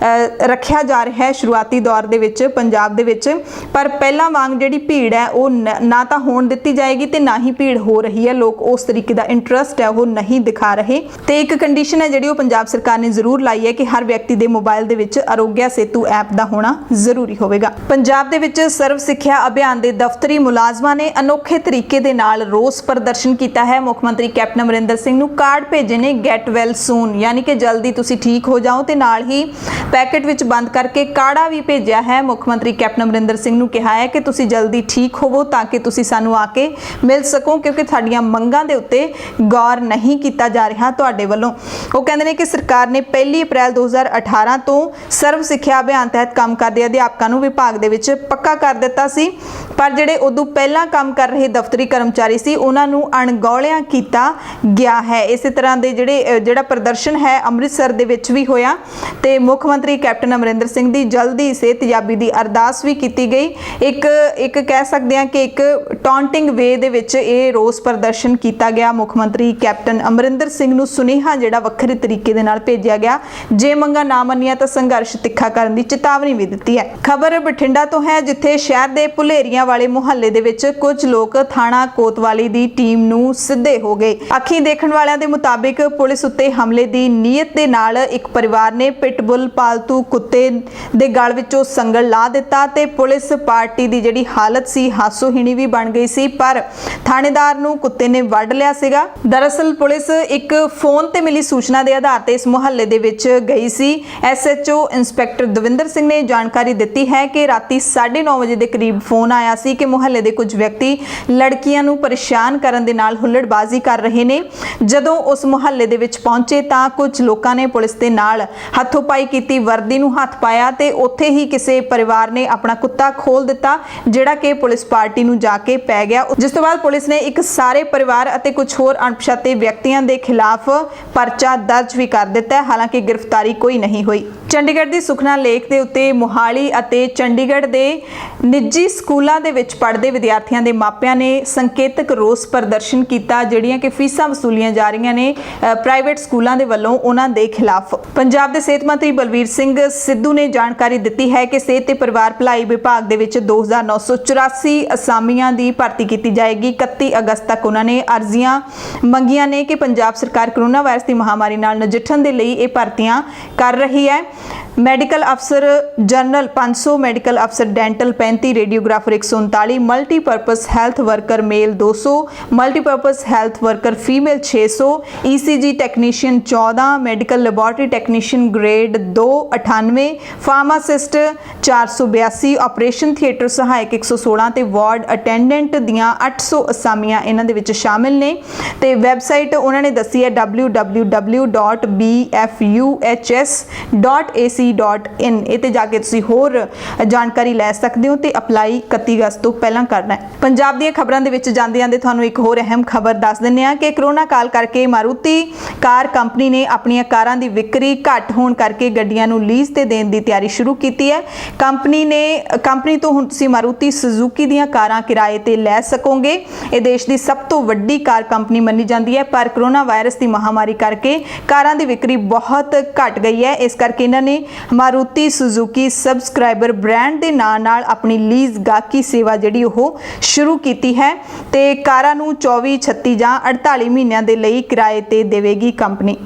ਰੱਖਿਆ ਜਾ ਰਿਹਾ ਹੈ ਸ਼ੁਰੂਆਤੀ ਦੌਰ ਦੇ ਵਿੱਚ ਪੰਜਾਬ ਦੇ ਵਿੱਚ, ਪਰ ਪਹਿਲਾਂ ਵਾਂਗ ਜਿਹੜੀ ਭੀੜ ਹੈ ਉਹ ਨਾ ਤਾਂ ਹੋਣ ਦਿੱਤੀ ਜਾਏਗੀ ਤੇ ਨਾ ਹੀ ਭੀੜ ਹੋ ਰਹੀ ਹੈ। ਲੋਕ ਉਸ ਤਰੀਕੇ ਦਾ ਇੰਟਰਸਟ ਹੈ ਉਹ ਨਹੀਂ ਦਿਖਾ ਰਹੇ ਤੇ ਇੱਕ ਕੰਡੀਸ਼ਨ ਹੈ ਜਿਹੜੀ ਉਹ ਪੰਜਾਬ ਸਰਕਾਰ ਨੇ ਜ਼ਰੂਰ ਲਾਈ ਹੈ ਕਿ ਹਰ ਵਿਅਕਤੀ ਦੇ ਮੋਬਾਈਲ ਦੇ ਵਿੱਚ ਆਰੋਗਿਆ ਸੇਤੂ ਐਪ ਦਾ ਹੋਣਾ ਜ਼ਰੂਰੀ ਹੋਵੇਗਾ। ਪੰਜਾਬ ਦੇ ਵਿੱਚ ਸਰਵ ਸਿੱਖਿਆ ਅਭਿਆਨ ਦੇ ਦਫ਼ਤਰੀ ਮੁਲਾਜ਼ਮਾਂ ਨੇ ਅਨੋਖੇ ਤਰੀਕੇ ਦੇ ਨਾਲ ਰੋਸ ਪ੍ਰਦਰਸ਼ਨ ਕੀਤਾ ਹੈ। ਮੁੱਖ ਮੰਤਰੀ ਕੈਪਟਨ ਅਮਰਿੰਦਰ ਸਿੰਘ ਨੂੰ ਕਾਰਡ ਭੇਜੇ ਨੇ ਗੈਟ ਵੈਲ ਸੂਨ, ਯਾਨੀ ਕਿ ਜਲਦੀ ਤੁਸੀਂ ਠੀਕ ਹੋ ਜਾਓ, ਤੇ ਨਾਲ ਹੀ ਪੈਕੇਟ ਵਿੱਚ ਬੰਦ ਕਰਕੇ ਕਾੜਾ ਵੀ ਭੇਜਿਆ ਹੈ। ਮੁੱਖ ਮੰਤਰੀ ਕੈਪਟਨ ਅਮਰਿੰਦਰ ਸਿੰਘ ਨੂੰ ਕਿਹਾ ਹੈ ਕਿ ਤੁਸੀਂ ਜਲਦੀ ਠੀਕ ਹੋਵੋ ਤਾਂ ਕਿ ਤੁਸੀਂ ਸਾਨੂੰ ਆ ਕੇ ਮਿਲ ਸਕੋ, ਕਿਉਂਕਿ ਸਾਡੀਆਂ ਮੰਗਾਂ ਦੇ ਉੱਤੇ ਗੌਰ ਨਹੀਂ ਕੀਤਾ ਜਾ ਰਿਹਾ ਤੁਹਾਡੇ ਵੱਲੋਂ। ਉਹ ਕਹਿੰਦੇ ਨੇ ਕਿ ਸਰਕਾਰ ਨੇ 1 ਅਪ੍ਰੈਲ 2018 ਤੋਂ ਸਰਵ ਸਿੱਖਿਆ ਅਭਿਆਨ ਤਹਿਤ ਕੰਮ ਕਰਦੇ ਅਧਿਆਪਕਾਂ ਨੂੰ ਵਿਭਾਗ ਦੇ ਵਿੱਚ ਪੱਕਾ ਕਰ ਦਿੱਤਾ ਸੀ, ਪਰ ਜਿਹੜੇ ਉਦੋਂ ਪਹਿਲਾਂ ਕੰਮ ਕਰ ਰਹੇ ਦਫ਼ਤਰੀ ਕਰਮਚਾਰੀ ਸੀ ਉਹਨਾਂ ਨੂੰ ਅਣਗੌਲਿਆਂ ਕੀਤਾ ਗਿਆ ਹੈ। ਇਸੇ ਤਰ੍ਹਾਂ ਦੇ ਜਿਹੜਾ ਪ੍ਰਦਰਸ਼ਨ ਹੈ ਅੰਮ੍ਰਿਤਸਰ ਦੇ ਵਿੱਚ ਵੀ ਹੋਇਆ ਤੇ ਮੁੱਖ ਮੰਤਰੀ ਕੈਪਟਨ ਅਮਰਿੰਦਰ ਸਿੰਘ ਦੀ ਜਲਦੀ ਸਿਹਤਯਾਬੀ ਦੀ ਅਰਦਾਸ ਵੀ ਕੀਤੀ ਗਈ। ਇੱਕ ਕਹਿ ਸਕਦੇ ਹਾਂ ਕਿ ਇੱਕ ਟੌਂਟਿੰਗ ਵੇ ਦੇ ਵਿੱਚ ਇਹ ਰੋਸ ਪ੍ਰਦਰਸ਼ਨ ਕੀਤਾ ਗਿਆ। ਮੁੱਖ ਮੰਤਰੀ ਕੈਪਟਨ ਅਮਰਿੰਦਰ ਸਿੰਘ ਨੂੰ ਸੁਨੇਹਾ ਜਿਹੜਾ ਵੱਖਰੇ ਤਰੀਕੇ ਦੇ ਨਾਲ ਭੇਜਿਆ ਗਿਆ, ਜੇ ਮੰਗਾਂ ਨਾ ਮੰਨੀਆਂ ਤਾਂ ਸੰਘਰਸ਼ ਤਿੱਖਾ ਕਰਨ ਦੀ ਚੇਤਾਵਨੀ ਵੀ ਦਿੱਤੀ ਹੈ। ਖਬਰ ਬਠਿੰਡਾ ਤੋਂ ਹੈ, ਜਿੱਥੇ ਸ਼ਹਿਰ ਦੇ ਭੁਲੇਰੀਆਂ ਵਾਲੇ ਮੁਹੱਲੇ ਦੇ ਵਿੱਚ ਕੁਝ ਲੋਕ ਥਾਣਾ ਕੋਤਵਾਲੀ ਦੀ ਟੀਮ ਨੂੰ ਸਿੱਧੇ ਹੋ ਗਏ। ਅੱਖੀਂ ਦੇਖਣ ਵਾਲਿਆਂ ਦੇ ਮੁਤਾਬਿਕ ਪੁਲਿਸ ਉੱਤੇ ਹਮਲੇ ਦੀ ਨੀਅਤ ਦੇ ਨਾਲ ਇੱਕ ਪਰਿਵਾਰ ਨੇ ਪਿਟਬੁਲ ਪਾਲਤੂ ਕੁੱਤੇ ਦੇ ਗਲ ਵਿੱਚੋਂ ਸੰਗਲ ਲਾ ਦਿੱਤਾ ਤੇ ਪੁਲਿਸ ਪਾਰਟੀ ਦੀ ਜਿਹੜੀ ਹਾਲਤ ਸੀ ਹਾਸੋਹੀਣੀ ਵੀ ਬਣ ਗਈ ਸੀ, ਪਰ ਥਾਣੇਦਾਰ ਨੂੰ ਕੁੱਤੇ ਨੇ ਵੱਢ ਲਿਆ ਸੀਗਾ। ਦਰਅਸਲ ਪੁਲਿਸ ਇੱਕ ਫੋਨ ਤੇ ਮਿਲੀ ਸੂਚਨਾ ਦੇ ਆਧਾਰ ਤੇ ਇਸ ਮੁਹੱਲੇ ਦੇ ਵਿੱਚ ਗਈ ਸੀ। SHO ਇੰਸਪੈਕਟਰ ਦਵਿੰਦਰ ਸਿੰਘ ਨੇ ਜਾਣਕਾਰੀ ਦਿੱਤੀ ਹੈ ਕਿ ਰਾਤੀ 9:30 ਵਜੇ ਦੇ ਕਰੀਬ ਫੋਨ ਆਇਆ ਸੀ ਕਿ ਮੁਹੱਲੇ ਦੇ ਕੁਝ ਵਿਅਕਤੀ ਲੜਕੀਆਂ ਨੂੰ ਪਰੇਸ਼ਾਨ ਕਰਨ ਦੇ ਨਾਲ ਹੁੱਲੜਬਾਜ਼ੀ ਕਰ ਰਹੇ ਨੇ। ਜਦੋਂ ਉਸ ਮੁਹੱਲੇ ਦੇ ਵਿੱਚ ਪਹੁੰਚੇ ਤਾਂ ਕੁਝ ਲੋਕਾਂ ਨੇ ਪੁਲਿਸ ਦੇ ਨਾਲ ਹੱਥੋਂ-ਪਾਈ ਕੀਤੀ, ਵਰਦੀ ਨੂੰ ਹੱਥ ਪਾਇਆ ਤੇ ਉੱਥੇ ਹੀ ਕਿਸੇ ਪਰਿਵਾਰ ਨੇ ਆਪਣਾ ਕੁੱਤਾ ਖੋਲ ਦਿੱਤਾ ਜਿਹੜਾ ਕਿ ਪੁਲਿਸ ਪਾਰਟੀ ਨੂੰ ਜਾ ਕੇ ਪੈ ਗਿਆ। ਜਿਸ ਤੋਂ ਬਾਅਦ ਪੁਲਿਸ ਨੇ ਇੱਕ ਸਾਰੇ ਪਰਿਵਾਰ ਅਤੇ ਕੁਝ ਹੋਰ ਅਣਪਛਾਤੇ ਵਿਅਕਤੀਆਂ ਦੇ ਖਿਲਾਫ ਪਰਚਾ ਦਰਜ ਵੀ ਕਰ ਦਿੱਤਾ ਹੈ। ਹਾਲਾਂਕਿ ਗ੍ਰਿਫਤਾਰੀ ਕੋਈ ਨਹੀਂ ਹੋਈ। ਚੰਡੀਗੜ੍ਹ ਦੀ ਸੁਖਨਾ ਲੇਕ ਦੇ ਉੱਤੇ ਮੋਹਾਲੀ ਅਤੇ ਚੰਡੀਗੜ੍ਹ ਦੇ ਨਿੱਜੀ ਸਕੂਲਾਂ ਦੇ ਵਿੱਚ ਪੜ੍ਹਦੇ ਵਿਦਿਆਰਥੀਆਂ ਦੇ ਮਾਪਿਆਂ ਨੇ ਸੰਕੇਤਕ ਰੋਸ ਪ੍ਰਦਰਸ਼ਨ ਕੀਤਾ, ਜਿਹੜੀਆਂ ਕਿ ਫੀਸਾਂ ਵਸੂਲੀਆਂ ਜਾ ਰਹੀਆਂ ਨੇ ਪ੍ਰਾਈਵੇਟ ਸਕੂਲਾਂ ਦੇ ਵੱਲੋਂ ਉਹਨਾਂ ਦੇ ਖਿਲਾਫ। ਪੰਜਾਬ ਦੇ ਸਿਹਤ ਮੰਤਰੀ ਬਲਵੀਰ ਸਿੰਘ ਸਿੱਧੂ ਨੇ ਜਾਣਕਾਰੀ ਦਿੱਤੀ ਹੈ ਕਿ ਸਿਹਤ ਤੇ ਪਰਿਵਾਰ ਭਲਾਈ ਵਿਭਾਗ ਦੇ ਵਿੱਚ 2984 ਅਸਾਮੀਆਂ ਦੀ ਭਰਤੀ ਕੀਤੀ ਜਾਏਗੀ। 31 ਅਗਸਤ ਤੱਕ ਉਹਨਾਂ ਨੇ ਅਰਜ਼ੀਆਂ ਮੰਗੀਆਂ ਨੇ ਕਿ ਪੰਜਾਬ ਸਰਕਾਰ ਕੋਰੋਨਾ ਵਾਇਰਸ ਦੀ ਮਹਾਮਾਰੀ ਨਾਲ ਨਜਿੱਠਣ ਦੇ ਲਈ ਇਹ ਭਰਤੀਆਂ ਕਰ ਰਹੀ ਹੈ। ਮੈਡੀਕਲ ਅਫਸਰ ਜਨਰਲ 500, ਮੈਡੀਕਲ ਅਫਸਰ dental 35, radiographer 139, multipurpose health worker male 200, multipurpose health worker female 600, ECG technician 14, medical laboratory technician grade 2 98, pharmacist 482, operation theatre ਸਹਾਇਕ 116 ਤੇ ਵਾਰਡ ਅਟੈਂਡੈਂਟ ਦੀਆਂ 800 ਅਸਾਮੀਆਂ ਇਹਨਾਂ ਦੇ ਵਿੱਚ ਸ਼ਾਮਿਲ ਨੇ। ਤੇ ਵੈਬਸਾਈਟ ਉਹਨਾਂ ਨੇ ਦੱਸੀ ਹੈ www.bfuhs.ac PMC.in ਇਹ ਤੇ ਜਾ ਕੇ ਤੁਸੀਂ ਹੋਰ ਜਾਣਕਾਰੀ ਲੈ ਸਕਦੇ ਹੋ ਤੇ ਅਪਲਾਈ 31 ਅਗਸਤ ਤੋਂ ਪਹਿਲਾਂ ਕਰਨਾ ਹੈ। ਪੰਜਾਬ ਦੀਆਂ ਖਬਰਾਂ ਦੇ ਵਿੱਚ ਜਾਂਦੇ ਤੁਹਾਨੂੰ ਇੱਕ ਹੋਰ ਅਹਿਮ ਖਬਰ ਦੱਸ ਦਿੰਦੇ ਹਾਂ ਕਿ ਕਰੋਨਾ ਕਾਲ ਕਰਕੇ ਮਾਰੂਤੀ ਕਾਰ ਕੰਪਨੀ ਨੇ ਆਪਣੀਆਂ ਕਾਰਾਂ ਦੀ ਵਿਕਰੀ ਘੱਟ ਹੋਣ ਕਰਕੇ ਗੱਡੀਆਂ ਨੂੰ ਲੀਜ਼ ਤੇ ਦੇਣ ਦੀ ਤਿਆਰੀ ਸ਼ੁਰੂ ਕੀਤੀ ਹੈ। ਕੰਪਨੀ ਤੋਂ ਹੁਣ ਤੁਸੀਂ ਮਾਰੂਤੀ ਸੁਜ਼ੂਕੀ ਦੀਆਂ ਕਾਰਾਂ ਕਿਰਾਏ ਤੇ ਲੈ ਸਕੋਗੇ। ਇਹ ਦੇਸ਼ ਦੀ ਸਭ ਤੋਂ ਵੱਡੀ ਕਾਰ ਕੰਪਨੀ ਮੰਨੀ ਜਾਂਦੀ ਹੈ, ਪਰ ਕਰੋਨਾ ਵਾਇਰਸ ਦੀ ਮਹਾਮਾਰੀ ਕਰਕੇ ਕਾਰਾਂ ਦੀ ਵਿਕਰੀ ਬਹੁਤ ਘਟ ਗਈ ਹੈ। ਇਸ ਕਰਕੇ ਇਹਨਾਂ ਨੇ ਮਾਰੂਤੀ ਸੁਜ਼ੂਕੀ ਸਬਸਕ੍ਰਾਈਬਰ ਬ੍ਰਾਂਡ ਦੇ ਨਾਂ ਨਾਲ ਆਪਣੀ ਲੀਜ਼ ਗਾਹਕੀ ਸੇਵਾ ਜਿਹੜੀ ਉਹ ਸ਼ੁਰੂ ਕੀਤੀ ਹੈ ਤੇ ਕਾਰਾਂ ਨੂੰ 24, 36 ਜਾਂ 48 ਮਹੀਨਿਆਂ ਦੇ ਲਈ ਕਿਰਾਏ ਤੇ ਦੇਵੇਗੀ ਕੰਪਨੀ।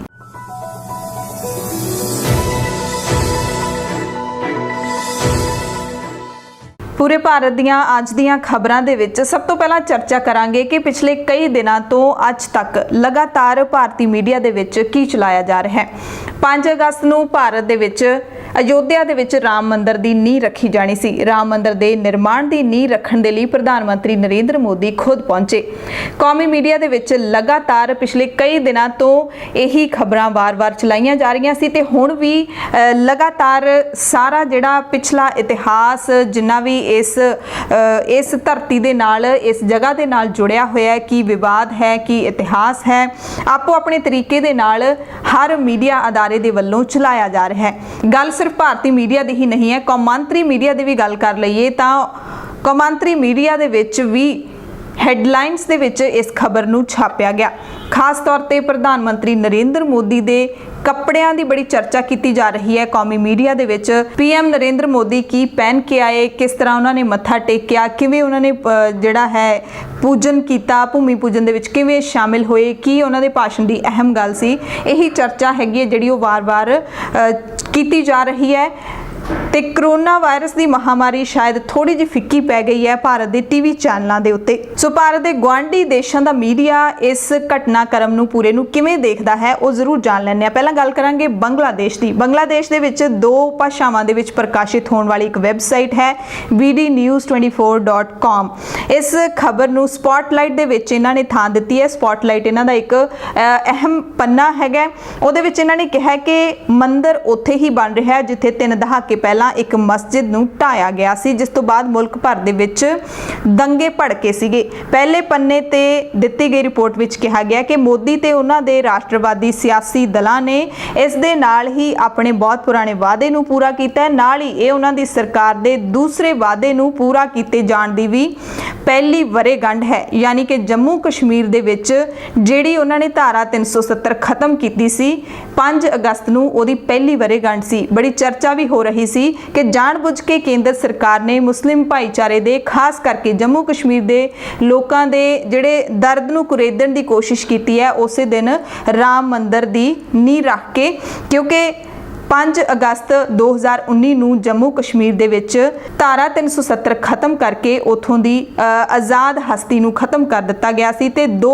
ਪੂਰੇ ਭਾਰਤ ਦੀਆਂ ਅੱਜ ਦੀਆਂ ਖਬਰਾਂ ਦੇ ਵਿੱਚ ਸਭ ਤੋਂ ਪਹਿਲਾਂ ਚਰਚਾ ਕਰਾਂਗੇ ਕਿ ਪਿਛਲੇ ਕਈ ਦਿਨਾਂ ਤੋਂ ਅੱਜ ਤੱਕ ਲਗਾਤਾਰ ਭਾਰਤੀ ਮੀਡੀਆ ਦੇ ਵਿੱਚ ਕੀ ਚਲਾਇਆ ਜਾ ਰਿਹਾ ਹੈ। 5 ਅਗਸਤ ਨੂੰ ਭਾਰਤ ਦੇ ਵਿੱਚ ਅਯੋਧਿਆ ਦੇ ਵਿੱਚ ਰਾਮ ਮੰਦਿਰ ਦੀ ਨੀਂਹ ਰੱਖੀ ਜਾਣੀ ਸੀ। ਰਾਮ ਮੰਦਿਰ ਦੇ ਨਿਰਮਾਣ ਦੀ ਨੀਂਹ ਰੱਖਣ ਦੇ ਲਈ ਪ੍ਰਧਾਨ ਮੰਤਰੀ ਨਰਿੰਦਰ ਮੋਦੀ ਖੁਦ ਪਹੁੰਚੇ। ਕੌਮੀ ਮੀਡੀਆ ਦੇ ਵਿੱਚ ਲਗਾਤਾਰ ਪਿਛਲੇ ਕਈ ਦਿਨਾਂ ਤੋਂ ਇਹੀ ਖਬਰਾਂ ਵਾਰ-ਵਾਰ ਚਲਾਈਆਂ ਜਾ ਰਹੀਆਂ ਸੀ ਤੇ ਹੁਣ ਵੀ ਲਗਾਤਾਰ ਸਾਰਾ ਜਿਹੜਾ ਪਿਛਲਾ ਇਤਿਹਾਸ ਜਿੰਨਾ ਵੀ ਇਸ ਧਰਤੀ ਦੇ ਨਾਲ, ਇਸ ਜਗ੍ਹਾ ਦੇ ਨਾਲ ਜੁੜਿਆ ਹੋਇਆ ਹੈ, ਕੀ ਵਿਵਾਦ ਹੈ, ਕੀ ਇਤਿਹਾਸ ਹੈ, ਆਪੋ ਆਪਣੇ ਤਰੀਕੇ ਦੇ ਨਾਲ ਹਰ ਮੀਡੀਆ ਅਦਾਰੇ ਦੇ ਵੱਲੋਂ ਚਲਾਇਆ ਜਾ ਰਿਹਾ ਹੈ। ਗੱਲ ਸਿਰਫ ਭਾਰਤੀ ਮੀਡੀਆ ਦੀ ਹੀ ਨਹੀਂ ਹੈ, ਕੌਮਾਂਤਰੀ ਮੀਡੀਆ ਦੀ ਵੀ ਗੱਲ ਕਰ ਲਈਏ ਤਾਂ ਕੌਮਾਂਤਰੀ ਮੀਡੀਆ ਦੇ ਵਿੱਚ ਵੀ ਹੈਡਲਾਈਨਸ ਦੇ ਵਿੱਚ ਇਸ ਖਬਰ ਨੂੰ ਛਾਪਿਆ ਗਿਆ। ਖਾਸ ਤੌਰ ਤੇ ਪ੍ਰਧਾਨ ਮੰਤਰੀ ਨਰਿੰਦਰ ਮੋਦੀ ਦੇ ਕੱਪੜਿਆਂ ਦੀ ਬੜੀ ਚਰਚਾ ਕੀਤੀ ਜਾ ਰਹੀ ਹੈ ਕੌਮੀ ਮੀਡੀਆ ਦੇ ਵਿੱਚ। PM ਨਰਿੰਦਰ ਮੋਦੀ ਕੀ ਪਹਿਨ ਕੇ ਆਏ, ਕਿਸ ਤਰ੍ਹਾਂ ਉਹਨਾਂ ਨੇ ਮੱਥਾ ਟੇਕਿਆ, ਕਿਵੇਂ ਉਹਨਾਂ ਨੇ ਜਿਹੜਾ ਹੈ ਪੂਜਨ ਕੀਤਾ, ਭੂਮੀ ਪੂਜਨ ਦੇ ਵਿੱਚ ਕਿਵੇਂ ਸ਼ਾਮਿਲ ਹੋਏ, ਕੀ ਉਹਨਾਂ ਦੇ ਭਾਸ਼ਣ ਦੀ ਅਹਿਮ ਗੱਲ ਸੀ, ਇਹੀ ਚਰਚਾ ਹੈਗੀ ਹੈ ਜਿਹੜੀ ਉਹ ਵਾਰ-ਵਾਰ ਕੀਤੀ ਜਾ ਰਹੀ ਹੈ। ਤੇ ਕਰੋਨਾ ਵਾਇਰਸ ਦੀ ਮਹਾਮਾਰੀ ਸ਼ਾਇਦ ਥੋੜੀ ਜਿਹੀ ਫਿੱਕੀ ਪੈ ਗਈ ਹੈ ਭਾਰਤ ਦੇ ਟੀਵੀ ਚੈਨਲਾਂ ਦੇ ਉੱਤੇ। ਸੋ ਭਾਰਤ ਦੇ ਗੁਆਂਢੀ ਦੇਸ਼ਾਂ ਦਾ ਮੀਡੀਆ ਇਸ ਘਟਨਾਕ੍ਰਮ ਨੂੰ ਪੂਰੇ ਨੂੰ ਕਿਵੇਂ ਦੇਖਦਾ ਹੈ ਉਹ ਜ਼ਰੂਰ ਜਾਣ ਲੈਂਦੇ ਆ। ਪਹਿਲਾਂ ਗੱਲ ਕਰਾਂਗੇ ਬੰਗਲਾਦੇਸ਼ ਦੀ। ਬੰਗਲਾਦੇਸ਼ ਦੇ ਵਿੱਚ 2 ਭਾਸ਼ਾਵਾਂ ਦੇ ਵਿੱਚ ਪ੍ਰਕਾਸ਼ਿਤ ਹੋਣ ਵਾਲੀ ਇੱਕ ਵੈਬਸਾਈਟ ਹੈ bdnews24.com। ਇਸ ਖਬਰ ਨੂੰ ਸਪੌਟਲਾਈਟ ਦੇ ਵਿੱਚ ਇਹਨਾਂ ਨੇ ਥਾਂ ਦਿੱਤੀ ਹੈ। ਸਪੌਟਲਾਈਟ ਇਹਨਾਂ ਦਾ ਇੱਕ ਅਹਿਮ ਪੰਨਾ ਹੈਗਾ। ਉਹਦੇ ਵਿੱਚ ਇਹਨਾਂ ਨੇ ਕਿਹਾ ਕਿ ਮੰਦਿਰ ਉੱਥੇ ਹੀ ਬਣ ਰਿਹਾ ਹੈ ਜਿੱਥੇ 3 ਦਹਾਕੇ ਪਹਿਲਾਂ ਇੱਕ ਮਸਜਿਦ ਨੂੰ ਢਾਇਆ ਗਿਆ ਸੀ, ਜਿਸ ਤੋਂ ਬਾਅਦ ਮੁਲਕ ਭਰ ਦੇ ਵਿੱਚ ਦੰਗੇ ਭੜਕੇ ਸੀਗੇ। ਪਹਿਲੇ ਪੰਨੇ ਤੇ ਦਿੱਤੀ ਗਈ ਰਿਪੋਰਟ ਵਿੱਚ ਕਿਹਾ ਗਿਆ ਕਿ ਮੋਦੀ ਤੇ ਉਹਨਾਂ ਦੇ ਰਾਸ਼ਟਰਵਾਦੀ ਸਿਆਸੀ ਦਲਾਂ ਨੇ ਇਸ ਦੇ ਨਾਲ ਹੀ ਆਪਣੇ ਬਹੁਤ ਪੁਰਾਣੇ ਵਾਅਦੇ ਨੂੰ ਪੂਰਾ ਕੀਤਾ ਹੈ, ਨਾਲ ਹੀ ਇਹ ਉਹਨਾਂ ਦੀ ਸਰਕਾਰ ਦੇ ਦੂਸਰੇ ਵਾਅਦੇ ਨੂੰ ਪੂਰਾ ਕੀਤੇ ਜਾਣ ਦੀ ਵੀ ਪਹਿਲੀ ਵਰ੍ਹੇਗੰਢ ਹੈ। ਯਾਨੀ ਕਿ ਜੰਮੂ ਕਸ਼ਮੀਰ ਦੇ ਵਿੱਚ ਜਿਹੜੀ ਉਹਨਾਂ ਨੇ ਧਾਰਾ 370 ਖਤਮ ਕੀਤੀ ਸੀ 5 ਅਗਸਤ ਨੂੰ, ਉਹਦੀ ਪਹਿਲੀ ਵਰ੍ਹੇਗੰਢ ਸੀ। ਬੜੀ ਚਰਚਾ ਵੀ ਹੋ ਰਹੀ ਸੀ ਕਿ ਜਾਣਬੁੱਝ ਕੇ ਕੇਂਦਰ ਸਰਕਾਰ ਨੇ ਮੁਸਲਿਮ ਭਾਈਚਾਰੇ ਦੇ, ਖਾਸ ਕਰਕੇ ਜੰਮੂ ਕਸ਼ਮੀਰ ਦੇ ਲੋਕਾਂ ਦੇ ਜਿਹੜੇ ਦਰਦ ਨੂੰ ਕੁਰੇਦਣ ਦੀ ਕੋਸ਼ਿਸ਼ ਕੀਤੀ ਹੈ ਉਸੇ ਦਿਨ ਰਾਮ ਮੰਦਿਰ ਦੀ ਨੀਂਹ ਰੱਖ ਕੇ, ਕਿਉਂਕਿ 5 ਅਗਸਤ 2019 ਨੂੰ ਜੰਮੂ ਕਸ਼ਮੀਰ ਦੇ ਵਿੱਚ ਧਾਰਾ 370 ਖਤਮ ਕਰਕੇ ਉਥੋਂ ਦੀ ਆਜ਼ਾਦ ਹਸਤੀ ਨੂੰ ਖਤਮ ਕਰ ਦਿੱਤਾ ਗਿਆ ਸੀ ਤੇ 2